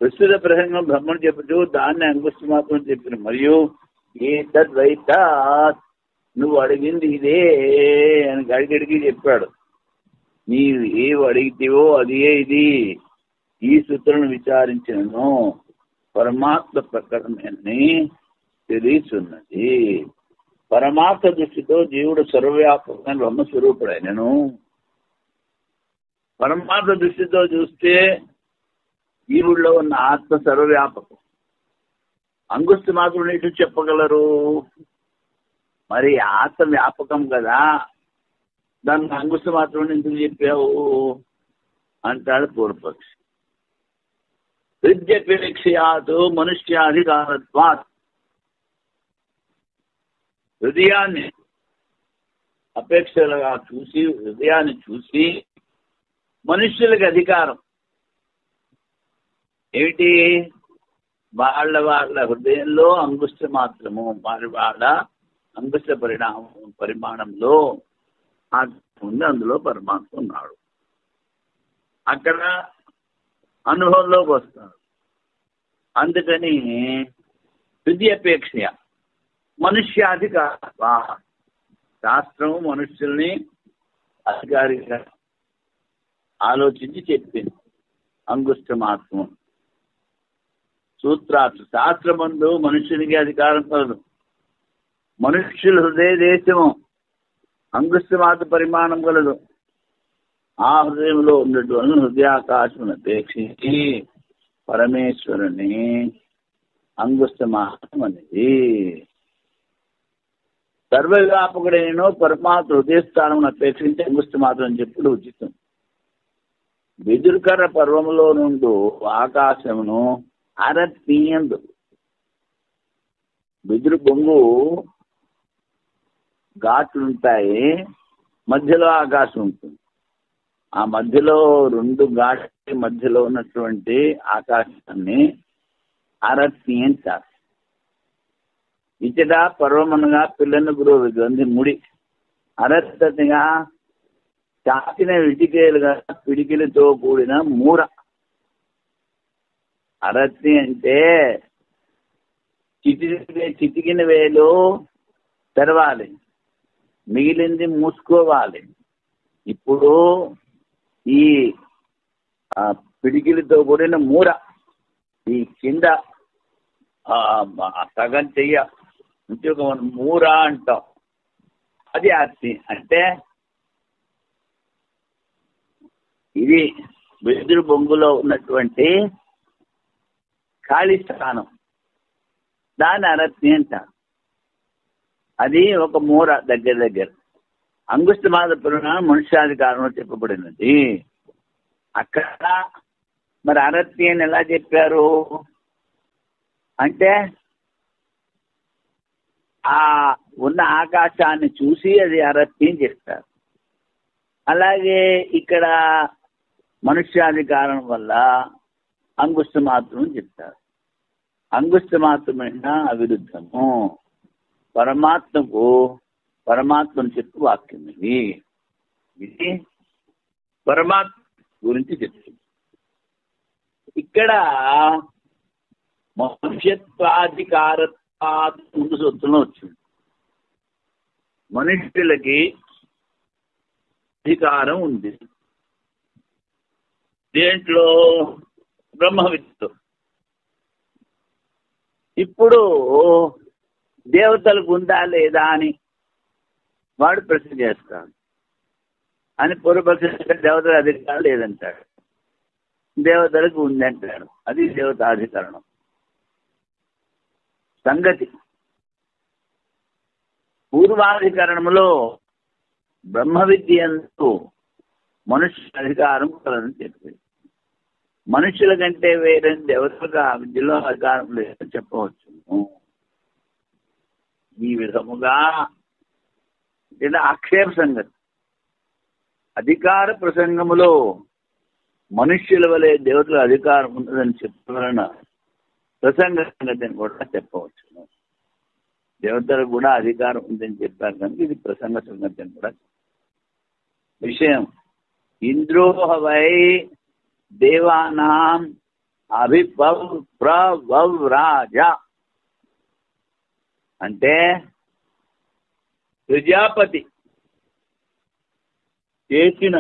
ప్రస్తుత ప్రసంగం బ్రహ్మను చెప్పుతూ దాన్ని అంగుష్ట మాత్రం చెప్పిన. మరియు ఏతద్వైత నువ్వు అడిగింది ఇదే అని గడిగడికి చెప్పాడు. నీవు ఏవి అడిగితేవో అదే ఇది. ఈ సూత్రను విచారించినను పరమాత్మ ప్రకటనని తెలుస్తున్నది. పరమార్థ దృష్టితో జీవుడు సర్వవ్యాపకమైన బ్రహ్మస్వరూపుడైనను. పరమార్థ దృష్టితో చూస్తే జీవుల్లో ఉన్న ఆత్మ సర్వవ్యాపకం. అంగుష్టి మాత్రం ఇటు చెప్పగలరు. మరి ఆత్మ వ్యాపకం కదా, దాన్ని అంగుష్టి మాత్రం ఎందుకు చెప్పావు అంటాడు పూర్వపక్షి. విద్యపేక్షయాత్ మనుష్యాధికారత్వాత్. హృదయాన్ని అపేక్షలుగా చూసి, హృదయాన్ని చూసి మనుష్యులకు అధికారం ఏమిటి? వాళ్ళ హృదయంలో అంగుష్ట మాత్రము, వాళ్ళ అంగుష్ట పరిమాణంలో ఉంది, అందులో పరమాత్మ ఉన్నాడు. అక్కడ అనుభవంలోకి వస్తాడు. అందుకని విద్యపేక్ష మనుష్యాధికార, శాస్త్రం మనుష్యుల్ని అధికారిగా ఆలోచించి చెప్పింది అంగుష్ట మాత్రం. సూత్రార్థ శాస్త్రమందు మనుష్యునికి అధికారం కలదు. మనుష్యుల హృదయ దేశము అంగుష్ట మాత్ర పరిమాణం కలదు. ఆ హృదయంలో ఉన్నటువంటి హృదయాకాశం అపేక్షించి పరమేశ్వరుని అంగుష్ట మాత్రం అనేది. సర్వవ్యాపకుడైన పరమాత్మ హృదయస్థానం అపేక్షించి అంగుష్ట మాత్రం చెప్పుడు ఉచితం. బిదురుకర్ర పర్వములో నుండి ఆకాశమును అరతీయందు. బిదురు బొంగు ఘాట్లుంటాయి, మధ్యలో ఆకాశం ఉంటుంది. ఆ మధ్యలో రెండు ఘాట్ల మధ్యలో ఉన్నటువంటి ఆకాశాన్ని అరతీయంటారు. ఇచ్చట పర్వమనగా పిల్లని గురువు గంధి ముడి, అరత్తగా చాకిన ఇటికేలుగా పిడికిలతో కూడిన మూర. అరత్తి అంటే చిటికిన వేలు తెరవాలి, మిగిలింది మూసుకోవాలి. ఇప్పుడు ఈ పిడికిలతో కూడిన మూర, ఈ కింద సగం చెయ్య నుంచి ఒక మూర అంటాం, అది అర్థి. అంటే ఇది వెదురు బొంగులో ఉన్నటువంటి ఖాళీ స్థానం, దాని అరత్ని అంటారు. అది ఒక మూర దగ్గర అంగుష్ట మాత్ర పరిమాణం మనుష్యాధికారంలో చెప్పబడినది. అక్కడ మరి అరత్ని అని ఎలా చెప్పారు అంటే, ఆ ఉన్న ఆకాశాన్ని చూసి అది అరత్ని అని చెప్తారు. అలాగే ఇక్కడ మనుష్యాధికారం వల్ల అంగుష్ట మాత్రం చెప్తారు. అంగుష్ట మాత్రమైన అవిరుద్ధము పరమాత్మను చెప్పు వాక్యం ఇది పరమాత్మ గురించి చెప్తుంది. ఇక్కడ మనుష్యత్వాధికారత్వాత్ ముందు సూత్రంలో వచ్చింది. మనుష్యులకి అధికారం ఉంది. దేంట్లో? బ్రహ్మ విద్యలో. ఇప్పుడు దేవతలకు ఉందా లేదా అని వాడు ప్రశ్న చేస్తాడు. అని పూర్వపక్ష దేవతల అధికారం లేదంటాడు, దేవతలకు ఉంది అంటాడు. అది దేవతాధికరణం సంగతి. పూర్వాధికరణంలో బ్రహ్మ విద్యందు మనుష్య అధికారం కలదని చెప్పింది. మనుషుల కంటే వేరే దేవతలకు ఆ విద్యలో అధికారం లేదని చెప్పవచ్చు. ఈ విధముగా ఆక్షేప సంగతి. అధికార ప్రసంగములో మనుష్యుల వలె దేవతల అధికారం ఉన్నదని చెప్పవలన ప్రసంగ సంగతిని కూడా చెప్పవచ్చు. దేవతలకు కూడా అధికారం ఉందని చెప్పారు కనుక ఇది ప్రసంగ సంగతి అని కూడా విషయం. ఇంద్రోహవై దేవానాం అభిప్రవ్రాజ అంటే ప్రజాపతి చేసిన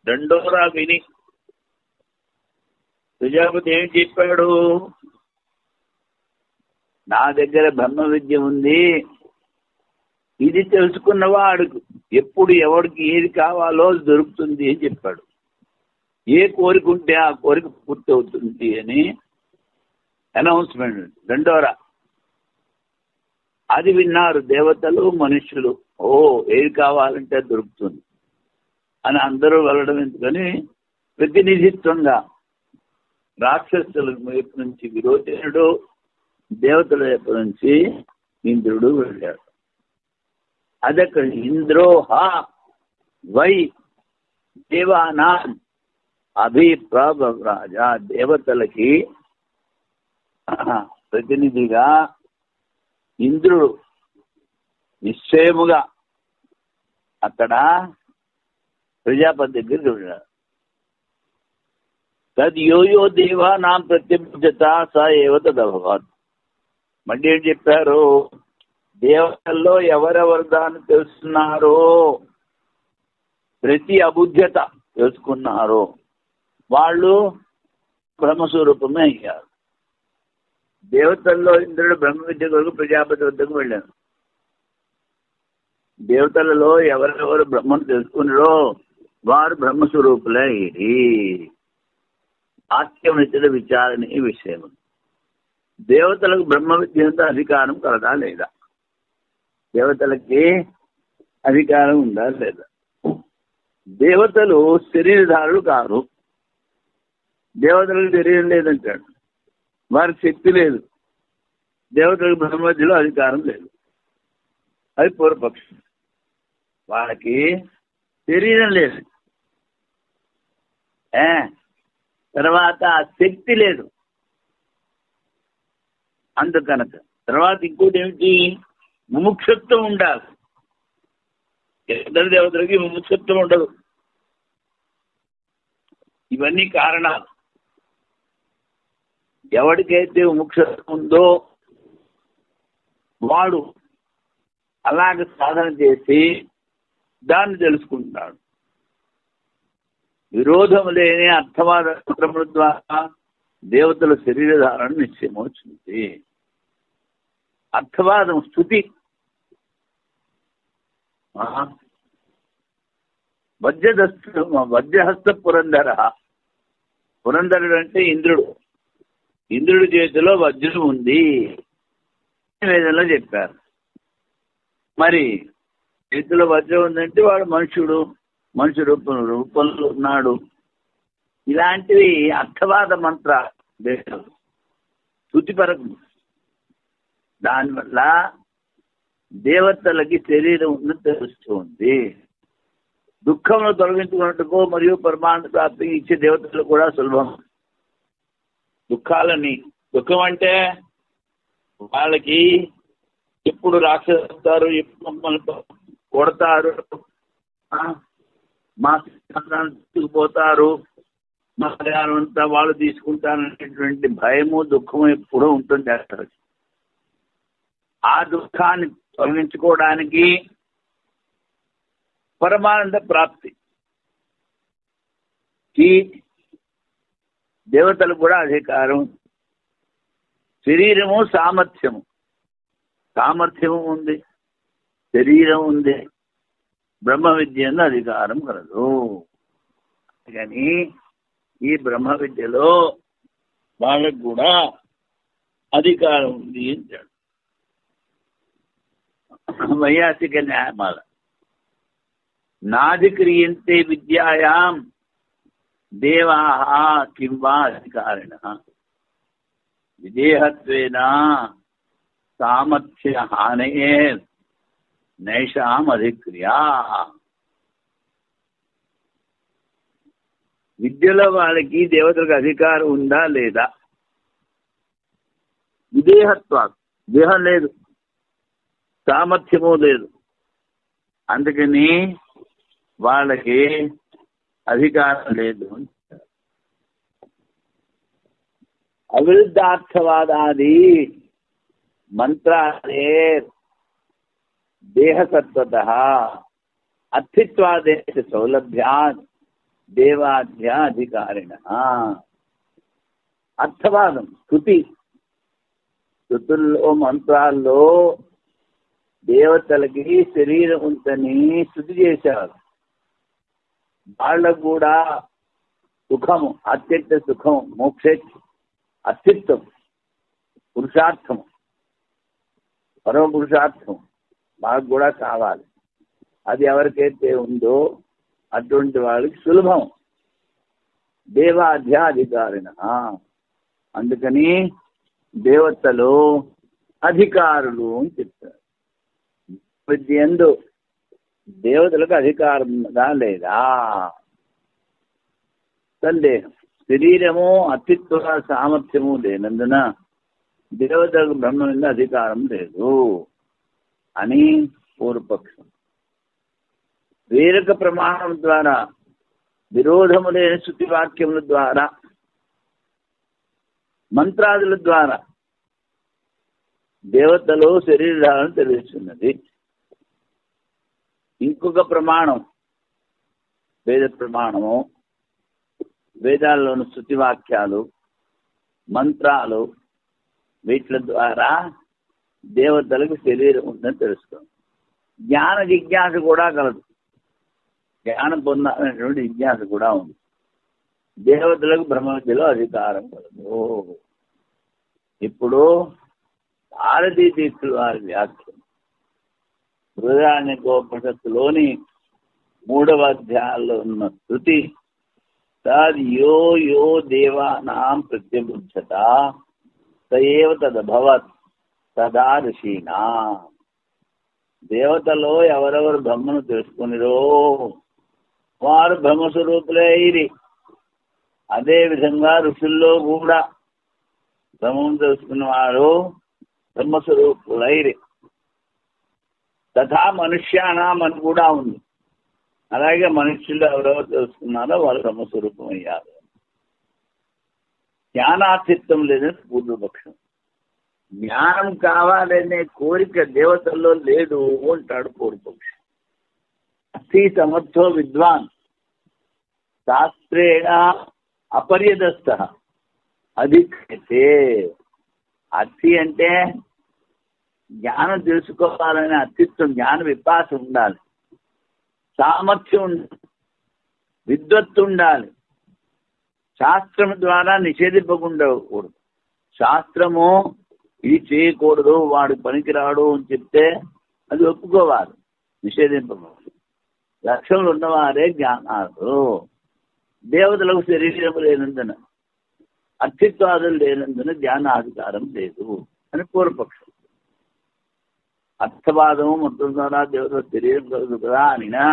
దండోరా విని ప్రజాపతి ఏం చెప్పాడు? నా దగ్గర బ్రహ్మ విద్య ఉంది, ఇది తెలుసుకున్నవాడు ఎప్పుడు ఎవరికి ఏది కావాలో దొరుకుతుంది అని చెప్పాడు. ఏ కోరిక ఉంటే ఆ కోరిక పూర్తవుతుంది అని అనౌన్స్మెంట్. రెండోరా అది విన్నారు దేవతలు మనుష్యులు. ఓ ఏది కావాలంటే దొరుకుతుంది అని అందరూ వెళ్ళడం ఎందుకని ప్రతినిధిత్వంగా రాక్షసుల వైపు నుంచి విరోచనుడు, దేవతల వైపు నుంచి ఇంద్రుడు వెళ్ళాడు. అదక్కడ ఇంద్రోహ వై దేవానా అభిప్రాజ, దేవతలకి ప్రతినిధిగా ఇంద్రుడు నిశ్చయముగా అక్కడ ప్రజాపతి దగ్గరికి వెళ్ళాడు. తద్ యో దేవానాం ప్రత్యభిజత స ఏవ తదభవత్. మళ్ళీ ఏం చెప్పారు? దేవతల్లో ఎవరెవరు దాన్ని తెలుసుకున్నారో, ప్రతి అబుద్ధ్యత తెలుసుకున్నారో వాళ్ళు బ్రహ్మస్వరూపమే అయ్యారు. దేవతల్లో ఇంద్రుడు బ్రహ్మ విద్య కొరకు ప్రజాపతి వద్దకు వెళ్ళాను. దేవతలలో ఎవరెవరు బ్రహ్మను తెలుసుకున్నారో వారు బ్రహ్మస్వరూపులే అయ్యి. ఆత్మనిత్యుల విచారణ ఈ విషయం. దేవతలకు బ్రహ్మ విద్య అధికారం కలదా లేదా? దేవతలకి అధికారం ఉందా లేదా? దేవతలు శరీరధారులు కారు. దేవతలకు శరీరం లేదంటాడు. వారికి శక్తి లేదు. దేవతలకు బ్రహ్మ విద్యలో అధికారం లేదు. అది పూర్వపక్షం. వాళ్ళకి శరీరం లేదు, తర్వాత శక్తి లేదు. అందుకనక తర్వాత ఇంకోటి ఏమిటి? ముముక్షత్వం ఉండాలి. ఇద్దరు దేవతలకి ముముక్షత్వం ఉండదు. ఇవన్నీ కారణాలు. ఎవరికైతే ముముక్షత్వం ఉందో వాడు అలాగ సాధన చేసి దాన్ని తెలుసుకుంటాడు. విరోధం లేని అర్థవాద క్రమం ద్వారా దేవతల శరీరధారణ నిశ్చయమవుతుంది. అర్థవాదం స్థుతి. వజ్రహస్త పురంధర. పురంధరుడు అంటే ఇంద్రుడు. ఇంద్రుడి చేతిలో వజ్రం ఉంది వేదంలో చెప్పారు. మరి చేతిలో వజ్రం ఉందంటే వాడు మనుషుడు, మనిషి రూపంలో ఉన్నాడు. ఇలాంటివి అర్థవాద మంత్ర శృతిపరకం. దానివల్ల దేవతలకి శరీరం ఉన్నది తెలుస్తుంది. దుఃఖంలో తొలగించుకున్నట్టుకో మరియు పరమానంద ప్రాప్తి ఇచ్చే దేవతలు కూడా సులభం. దుఃఖం అంటే వాళ్ళకి ఎప్పుడు రాక్షసుతారు, ఎప్పుడు మమ్మల్ని కొడతారు, మా తీసుకుపోతారు, మా అంతా వాళ్ళు తీసుకుంటారనేటువంటి భయము దుఃఖము ఎప్పుడూ ఉంటుంది. అసలు ఆ దుఃఖాన్ని తొలగించుకోవడానికి పరమానంద ప్రాప్తి దేవతలు కూడా అధికారం. శరీరము సామర్థ్యము ఉంది, శరీరం ఉంది, బ్రహ్మ విద్య అధికారం కలదు. కానీ ఈ బ్రహ్మ విద్యలో వాళ్ళకు కూడా అధికారం ఉంది అంటాడు వైయాసిక న్యాయమాల. నాధిక్రియంతే విద్యాయాం దేవాః కిం వా అధికారిణః విదేహత్వేన సామర్థ్య హానయే నైషాం అధిక్రియా. విద్యలో వాళ్ళకి దేవతలకు అధికారం ఉందా లేదా? విదేహత్వం, దేహం లేదు, సామర్థ్యము లేదు, అందుకని వాళ్ళకి అధికారం లేదు. అవిరుద్ధార్థవాదాది మంత్రాలే దేహసత్వతః అర్థిత్వాదేశ సౌలభ్యాత్ దేవాధ్య అధికారిణః. అర్థవాదం శృతుల్లో మంత్రాల్లో దేవతలకి శరీరం ఉందని స్థుతి చేశారు. వాళ్ళకు కూడా సుఖము, అత్యంత సుఖం, మోక్షేచ్ఛ, అస్తిత్వం, పురుషార్థం, పరమ పురుషార్థం మాకు కూడా కావాలి. అది ఎవరికైతే ఉందో అటువంటి వాళ్ళకి సులభం. దేవాధ్యాధికారిణ, అందుకని దేవతలు అధికారులు అని చెప్తారు. విద్యందు దేవతలకు అధికారం ఉన్నదా లేదా? సందేహం. శరీరము, అస్తిత్వ, సామర్థ్యము లేనందున దేవతలకు బ్రహ్మ మీద అధికారం లేదు అని పూర్వపక్షం. వేరొక ప్రమాణం ద్వారా, విరోధము లేని శృతి వాక్యముల ద్వారా, మంత్రాదుల ద్వారా దేవతలు శరీరాలను తెలుస్తున్నది. ఇంకొక ప్రమాణం వేద ప్రమాణము, వేదాల్లోని శృతి వాక్యాలు, మంత్రాలు, వీటి ద్వారా దేవతలకు శరీరం ఉందని తెలుసుకోండి. జ్ఞాన జిజ్ఞాస కూడా కలదు. జ్ఞానం పొందాలనేటువంటి జిజ్ఞాస కూడా ఉంది. దేవతలకు బ్రహ్మ విద్యలో అధికారం కలదు. ఇప్పుడు భారతీ తీర్థుల వారి వ్యాఖ్యం బృహదారణ్యకోపనిషత్తులోని 3వ అధ్యాయంలో ఉన్న శృతి, తద్ యో యో దేవానాం ప్రత్యబుద్ధత సయేవ తదభవత్ తదా ఋషీనా. దేవతలో ఎవరెవరు బ్రహ్మను తెలుసుకునిరో వారు బ్రహ్మస్వరూపులే అయిరి. అదేవిధంగా ఋషుల్లో కూడా బ్రహ్మను తెలుసుకున్నవారు బ్రహ్మస్వరూపులైరి. తథా మనుష్యానాం అని కూడా ఉంది. అలాగే మనుష్యులు ఎవరెవరు తెలుసుకున్నారో వాళ్ళు బ్రహ్మస్వరూపం అయ్యారు. జ్ఞానాస్తిత్వం లేదని పూర్వపక్షం. జ్ఞానం కావాలనే కోరిక దేవతల్లో లేదు అంటాడు పూర్వపక్షం. అస్థి సమర్థో విద్వాన్ శాస్త్రేణ అపర్యదస్థ అధిక్యతే. అస్థి అంటే జ్ఞానం తెలుసుకోవాలనే అస్తిత్వం, జ్ఞాన విపాస ఉండాలి, సామర్థ్యం ఉండాలి, విద్వత్తు ఉండాలి. శాస్త్రం ద్వారా నిషేధింపకుండకూడదు. శాస్త్రము ఇది చేయకూడదు, వాడు పనికిరాడు అని చెప్తే అది ఒప్పుకోవాలి, నిషేధింపకూడదు. లక్ష్యంలో ఉన్నవారే జ్ఞానాలు. దేవతలకు శరీరం లేనందున, అస్తిత్వాదులు లేనందున జ్ఞానాధికారం లేదు అని పూర్వపక్షం. అర్థవాదము మొత్తం ద్వారా దేవతల శరీరం కలదు కదా అనినా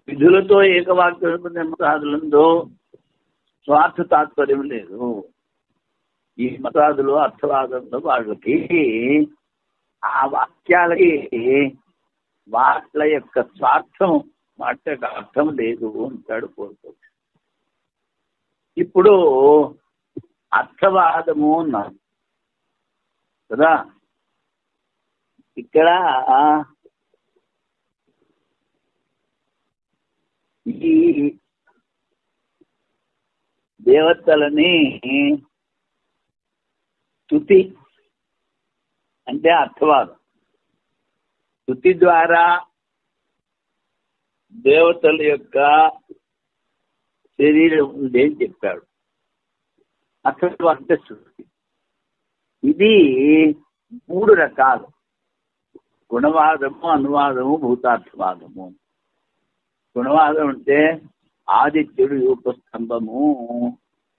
విధులతో ఏకవాక్యంలో స్వార్థ తాత్పర్యం లేదు. ఈ మతాదులు అర్థవాదంలో వాళ్ళకి ఆ వాక్యాలకి వాట్ల యొక్క స్వార్థం, వాటి యొక్క అర్థం లేదు అంటాడు పూర్వపక్షం. ఇప్పుడు అర్థవాదము అన్నారు కదా. ఇక్కడ ఈ దేవతలని స్తుతి అంటే అర్థవాదం. స్తుతి ద్వారా దేవతల యొక్క శరీరం ఉంది అని చెప్పాడు. అర్థవాదం అంటే శృతి. ఇది 3 రకాలు: గుణవాదము, అనువాదము, భూతార్థవాదము. గుణవాదం అంటే ఆదిత్యుడు యూపస్తంభము,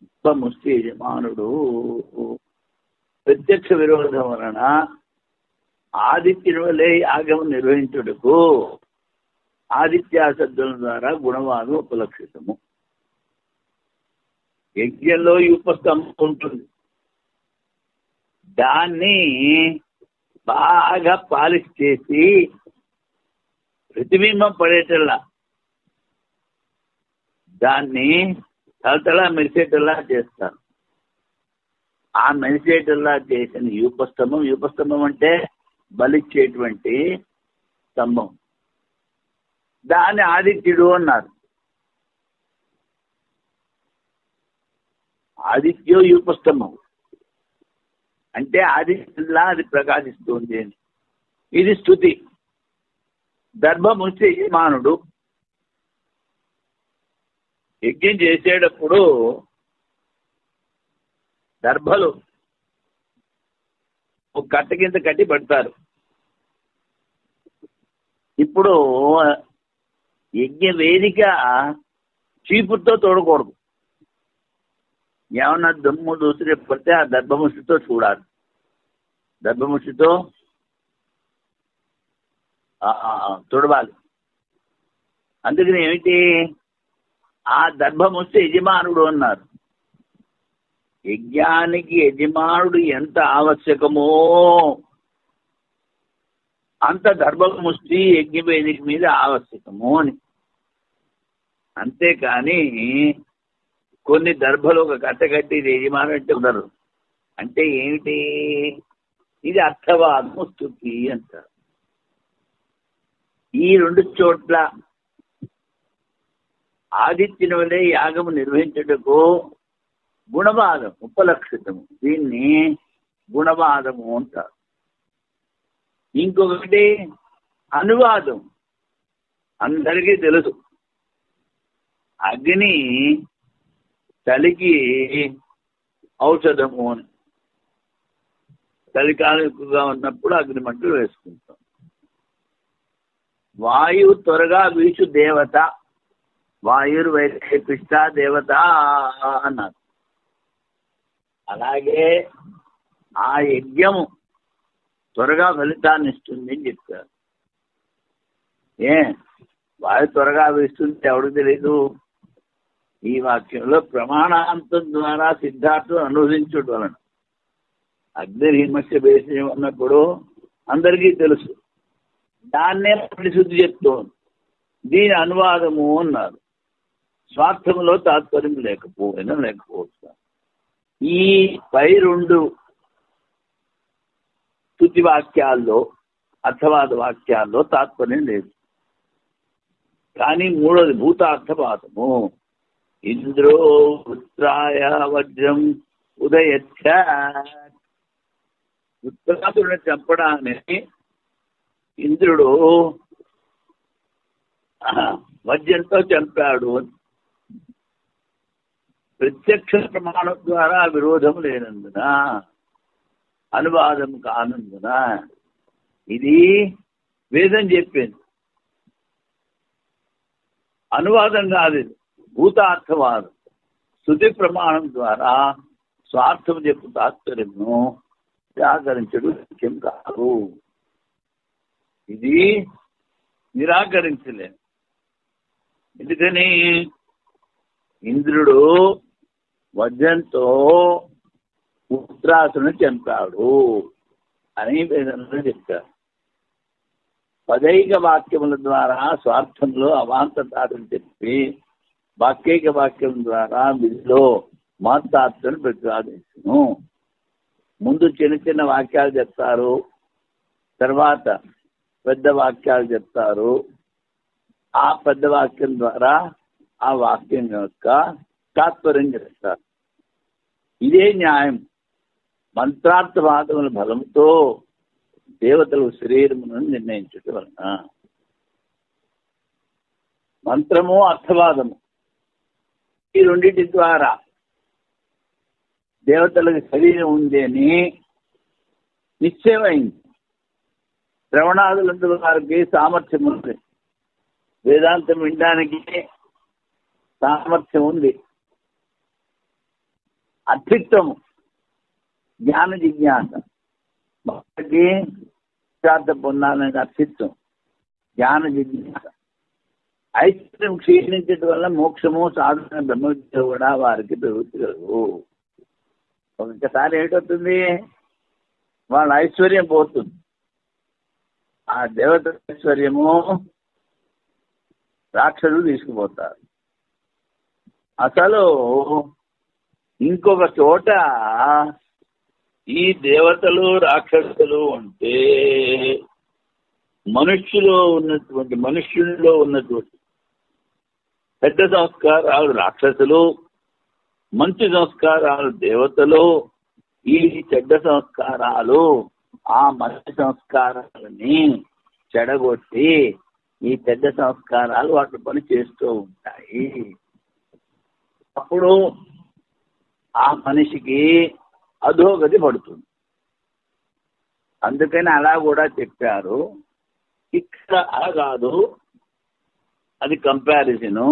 ఉపముష్టి యజమానుడు. ప్రత్యక్ష విరోధం వలన ఆదిత్యుని వలె యాగం నిర్వహించుటకు ఆదిత్యాశబ్దం ద్వారా గుణవాదం ఉపలక్షితము. యజ్ఞంలో యూపస్తంభం ఉంటుంది, దాన్ని బాగా పాలిష్ చేసి ప్రతిబింబం పడేటల్లా, దాన్ని తలతలా మెరిసేటల్లా చేస్తారు. ఆ మెరిసేటల్లా చేసిన యూపస్తంభం, యూపస్తంభం అంటే బలిచ్చేటువంటి స్తంభం, దాన్ని ఆదిత్యుడు అన్నారు. ఆదిత్యో యూపస్తంభం అంటే ఆదిత్యులా అది ప్రకాశిస్తుంది అని. ఇది స్తుతి. దర్భముష్టి యజమానుడు యజ్ఞం చేసేటప్పుడు దర్భలు ఒక కట్ట కింద కట్టి పెడతారు. ఇప్పుడు యజ్ఞ వేదిక చీపుతో తోడకూడదు. ఏమన్నా దుమ్ము దూసరి పడితే ఆ దర్భముష్టితో చూడాలి. దర్భముష్టితో తుడవాలి. అందుకని ఏమిటి, ఆ దర్భముష్టి యజమానుడు అన్నారు. యజ్ఞానికి యజమానుడు ఎంత ఆవశ్యకమో అంత దర్భముష్టి యజ్ఞవేదిక మీద ఆవశ్యకము అని. అంతేకాని కొన్ని దర్భలు ఒక కట్ట కట్టి యజమానుడు అంటే ఉండరు. అంటే ఏమిటి, ఇది అర్థవాదము స్తుతి అంటారు. ఈ రెండు చోట్ల ఆదిత్యుని వలె యాగము నిర్వహించుటకు గుణవాదం ఉపలక్షితము, దీన్ని గుణవాదము అంటారు. ఇంకొకటి అనువాదం. అందరికీ తెలుసు అగ్ని చలికి ఔషధము అని. చలికాలం ఎక్కువగా ఉన్నప్పుడు అగ్ని మంటలు వేసుకుంటాం. వాయువు త్వరగా వీచు దేవత, వాయుర్వైపిష్ట దేవత అన్నారు. అలాగే ఆ యజ్ఞము త్వరగా ఫలితాన్ని ఇస్తుంది అని చెప్తారు. వాయు త్వరగా వీస్తుంది ఎవరికి తెలీదు. ఈ వాక్యంలో ప్రమాణాంతం ద్వారా సిద్ధార్థం అనువదించడం వలన అగ్నిహిమస్య బేసి అన్నప్పుడు అందరికీ తెలుసు. దాన్నే పరిశుద్ధి చెప్తోంది. దీని అనువాదము అన్నారు. స్వార్థంలో తాత్పర్యం లేకపోవచ్చు. ఈ పై రెండు స్తుతి వాక్యాల్లో అర్థవాద వాక్యాల్లో తాత్పర్యం లేదు. కానీ మూడోది భూతార్థవాదము. ఇంద్రో వృత్రాయ వజ్రం ఉదయచ్చ. వృత్రాసురుని చంపడానికి ఇంద్రుడు వజ్రంతో చంపాడు. ప్రత్యక్ష ప్రమాణం ద్వారా విరోధం లేనందున, అనువాదం కానందున ఇది వేదం చెప్పింది. అనువాదం కాదు, ఇది భూతార్థవాదం. శృతి ప్రమాణం ద్వారా స్వార్థం చెప్పు తాత్పర్యంను నిరాకరించడం ముఖ్యం కాదు. ఇది నిరాకరించలేదు. ఎందుకని ఇంద్రుడు వజ్రంతో ఉత్రాసుని చంపాడు అని వేదంలో చెప్పారు. పదైక వాక్యముల ద్వారా స్వార్థంలో అవాంతతాటని చెప్పి వాక్యైక వాక్యం ద్వారా విధిలో మహత్తాత్మను ప్రతిపాదించును. ముందు చిన్న చిన్న వాక్యాలు చెప్తారు, తర్వాత పెద్ద వాక్యాలు చెప్తారు. ఆ పెద్ద వాక్యం ద్వారా ఆ వాక్యం యొక్క తాత్పర్యం చెప్తారు. ఇదే న్యాయం. మంత్రార్థవాదముల బలంతో దేవతల శరీరమును నిర్ణయించడం వలన మంత్రము అర్థవాదము ఈ రెండింటి ద్వారా దేవతలకు శరీరం ఉంది అని నిశ్చయమైంది. శ్రవణాదులందు వారికి సామర్థ్యం ఉంది. వేదాంతం వినడానికి సామర్థ్యం ఉంది. అర్థిత్వము, జ్ఞాన జిజ్ఞాస, మనకి శాంత పొందాలనే అర్థిత్వం, జ్ఞాన జిజ్ఞాస. ఐశ్వర్యం క్షీణించడం వల్ల మోక్షము సాధన బ్రహ్మ విద్య కూడా వారికి పెరుగుతూ ఒక్కసారి ఏమిటవుతుంది, వాళ్ళ ఐశ్వర్యం పోతుంది. ఆ దేవత ఐశ్వర్యము రాక్షసులు తీసుకుపోతారు. అసలు ఇంకొక చోట ఈ దేవతలు రాక్షసులు అంటే మనుష్యుల్లో ఉన్నటువంటి పెద్ద సంస్కారాలు రాక్షసులు, మంచి సంస్కారాలు దేవతలు. ఈ చెడ్డ సంస్కారాలు ఆ మంచి సంస్కారాలని చెడగొట్టి ఈ చెడ్డ సంస్కారాలు వాటి పని చేస్తూ ఉంటాయి. అప్పుడు ఆ మనిషికి అధోగతి పడుతుంది. అందుకని అలా కూడా చెప్పారు. ఇక్కడ అలా కాదు, అది కంపారిజను.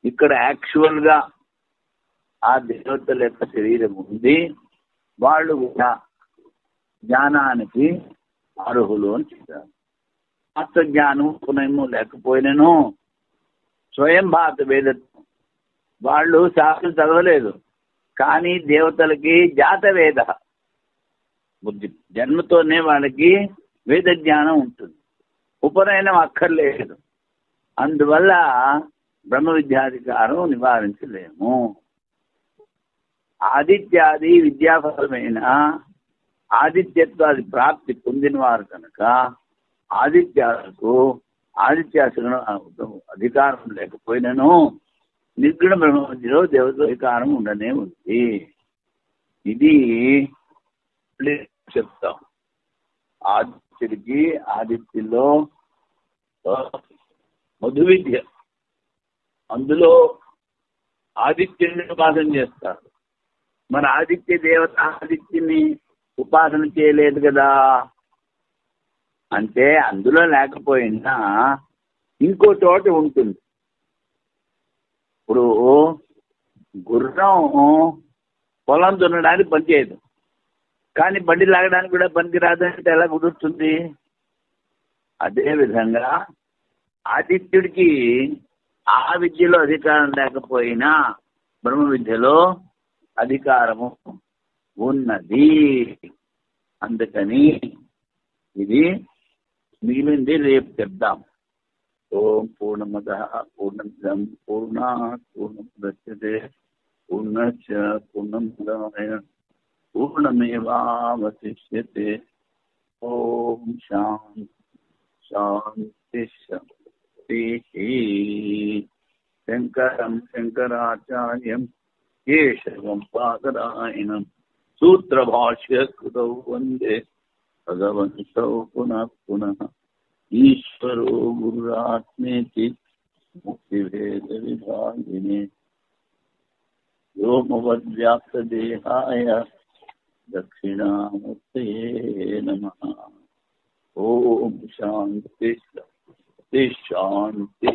ఇక్కడ యాక్చువల్గా ఆ దేవతల యొక్క శరీరం ఉంది, వాళ్ళు కూడా జ్ఞానానికి అర్హులు అని చెప్పారు. ఆత్మజ్ఞానం పునము లేకపోయినను స్వయం భారత వేద వాళ్ళు శాస్త్రం చదవలేదు, కానీ దేవతలకి జాత వేద బుద్ధి, జన్మతోనే వాళ్ళకి వేద జ్ఞానం ఉంటుంది, ఉపనయనం అక్కర్లేదు. అందువల్ల బ్రహ్మ విద్యాధికారం నివారించలేము. ఆదిత్యాది విద్యాఫలమైన ఆదిత్యత్వాది ప్రాప్తి పొందిన వారు కనుక ఆదిత్యాలకు ఆదిత్యాసన అధికారం లేకపోయినను నిర్గుణ బ్రహ్మ మధ్యలో దేవత అధికారం ఉండనే ఉంది. ఇది చెప్తాం. ఆదిత్యుడికి ఆదిత్యంలో మధు విద్య, అందులో ఆదిత్యుని ఉపాసన చేస్తారు. మరి ఆదిత్య దేవత ఆదిత్యుని ఉపాసన చేయలేదు కదా అంటే అందులో లేకపోయినా ఇంకో చోట ఉంటుంది. ఇప్పుడు గుర్రం పొలం దున్నడానికి పనిచేయదు, కానీ బండి లాగడానికి కూడా పనికిరాదంటే ఎలా కుదురుతుంది? అదేవిధంగా ఆదిత్యుడికి ఆ విద్యలో అధికారం లేకపోయినా బ్రహ్మ విద్యలో అధికారము ఉన్నది. అందుకని ఇది మిగిలింది రేపు చెప్దాం. ఓం పూర్ణమదః పూర్ణమిదం పూర్ణాత్ పూర్ణముదచ్యతే పూర్ణస్య పూర్ణముదాయ పూర్ణమేవావశిష్యతే. ఓం శాంతి శాంతి శాంతి. శంకరం శంకరాచార్యం కేశవం బాదరాయణం సూత్రభాష్య కృతౌ వందే భగవంతౌ పునః పునః. ఈశ్వరో గురురాత్మేతి ముక్తిభేద విభాగినే వ్యోమవద్వ్యాప్తదేహాయ దక్షిణామూర్తయే నమః. ఓం శాంతి శాంతి.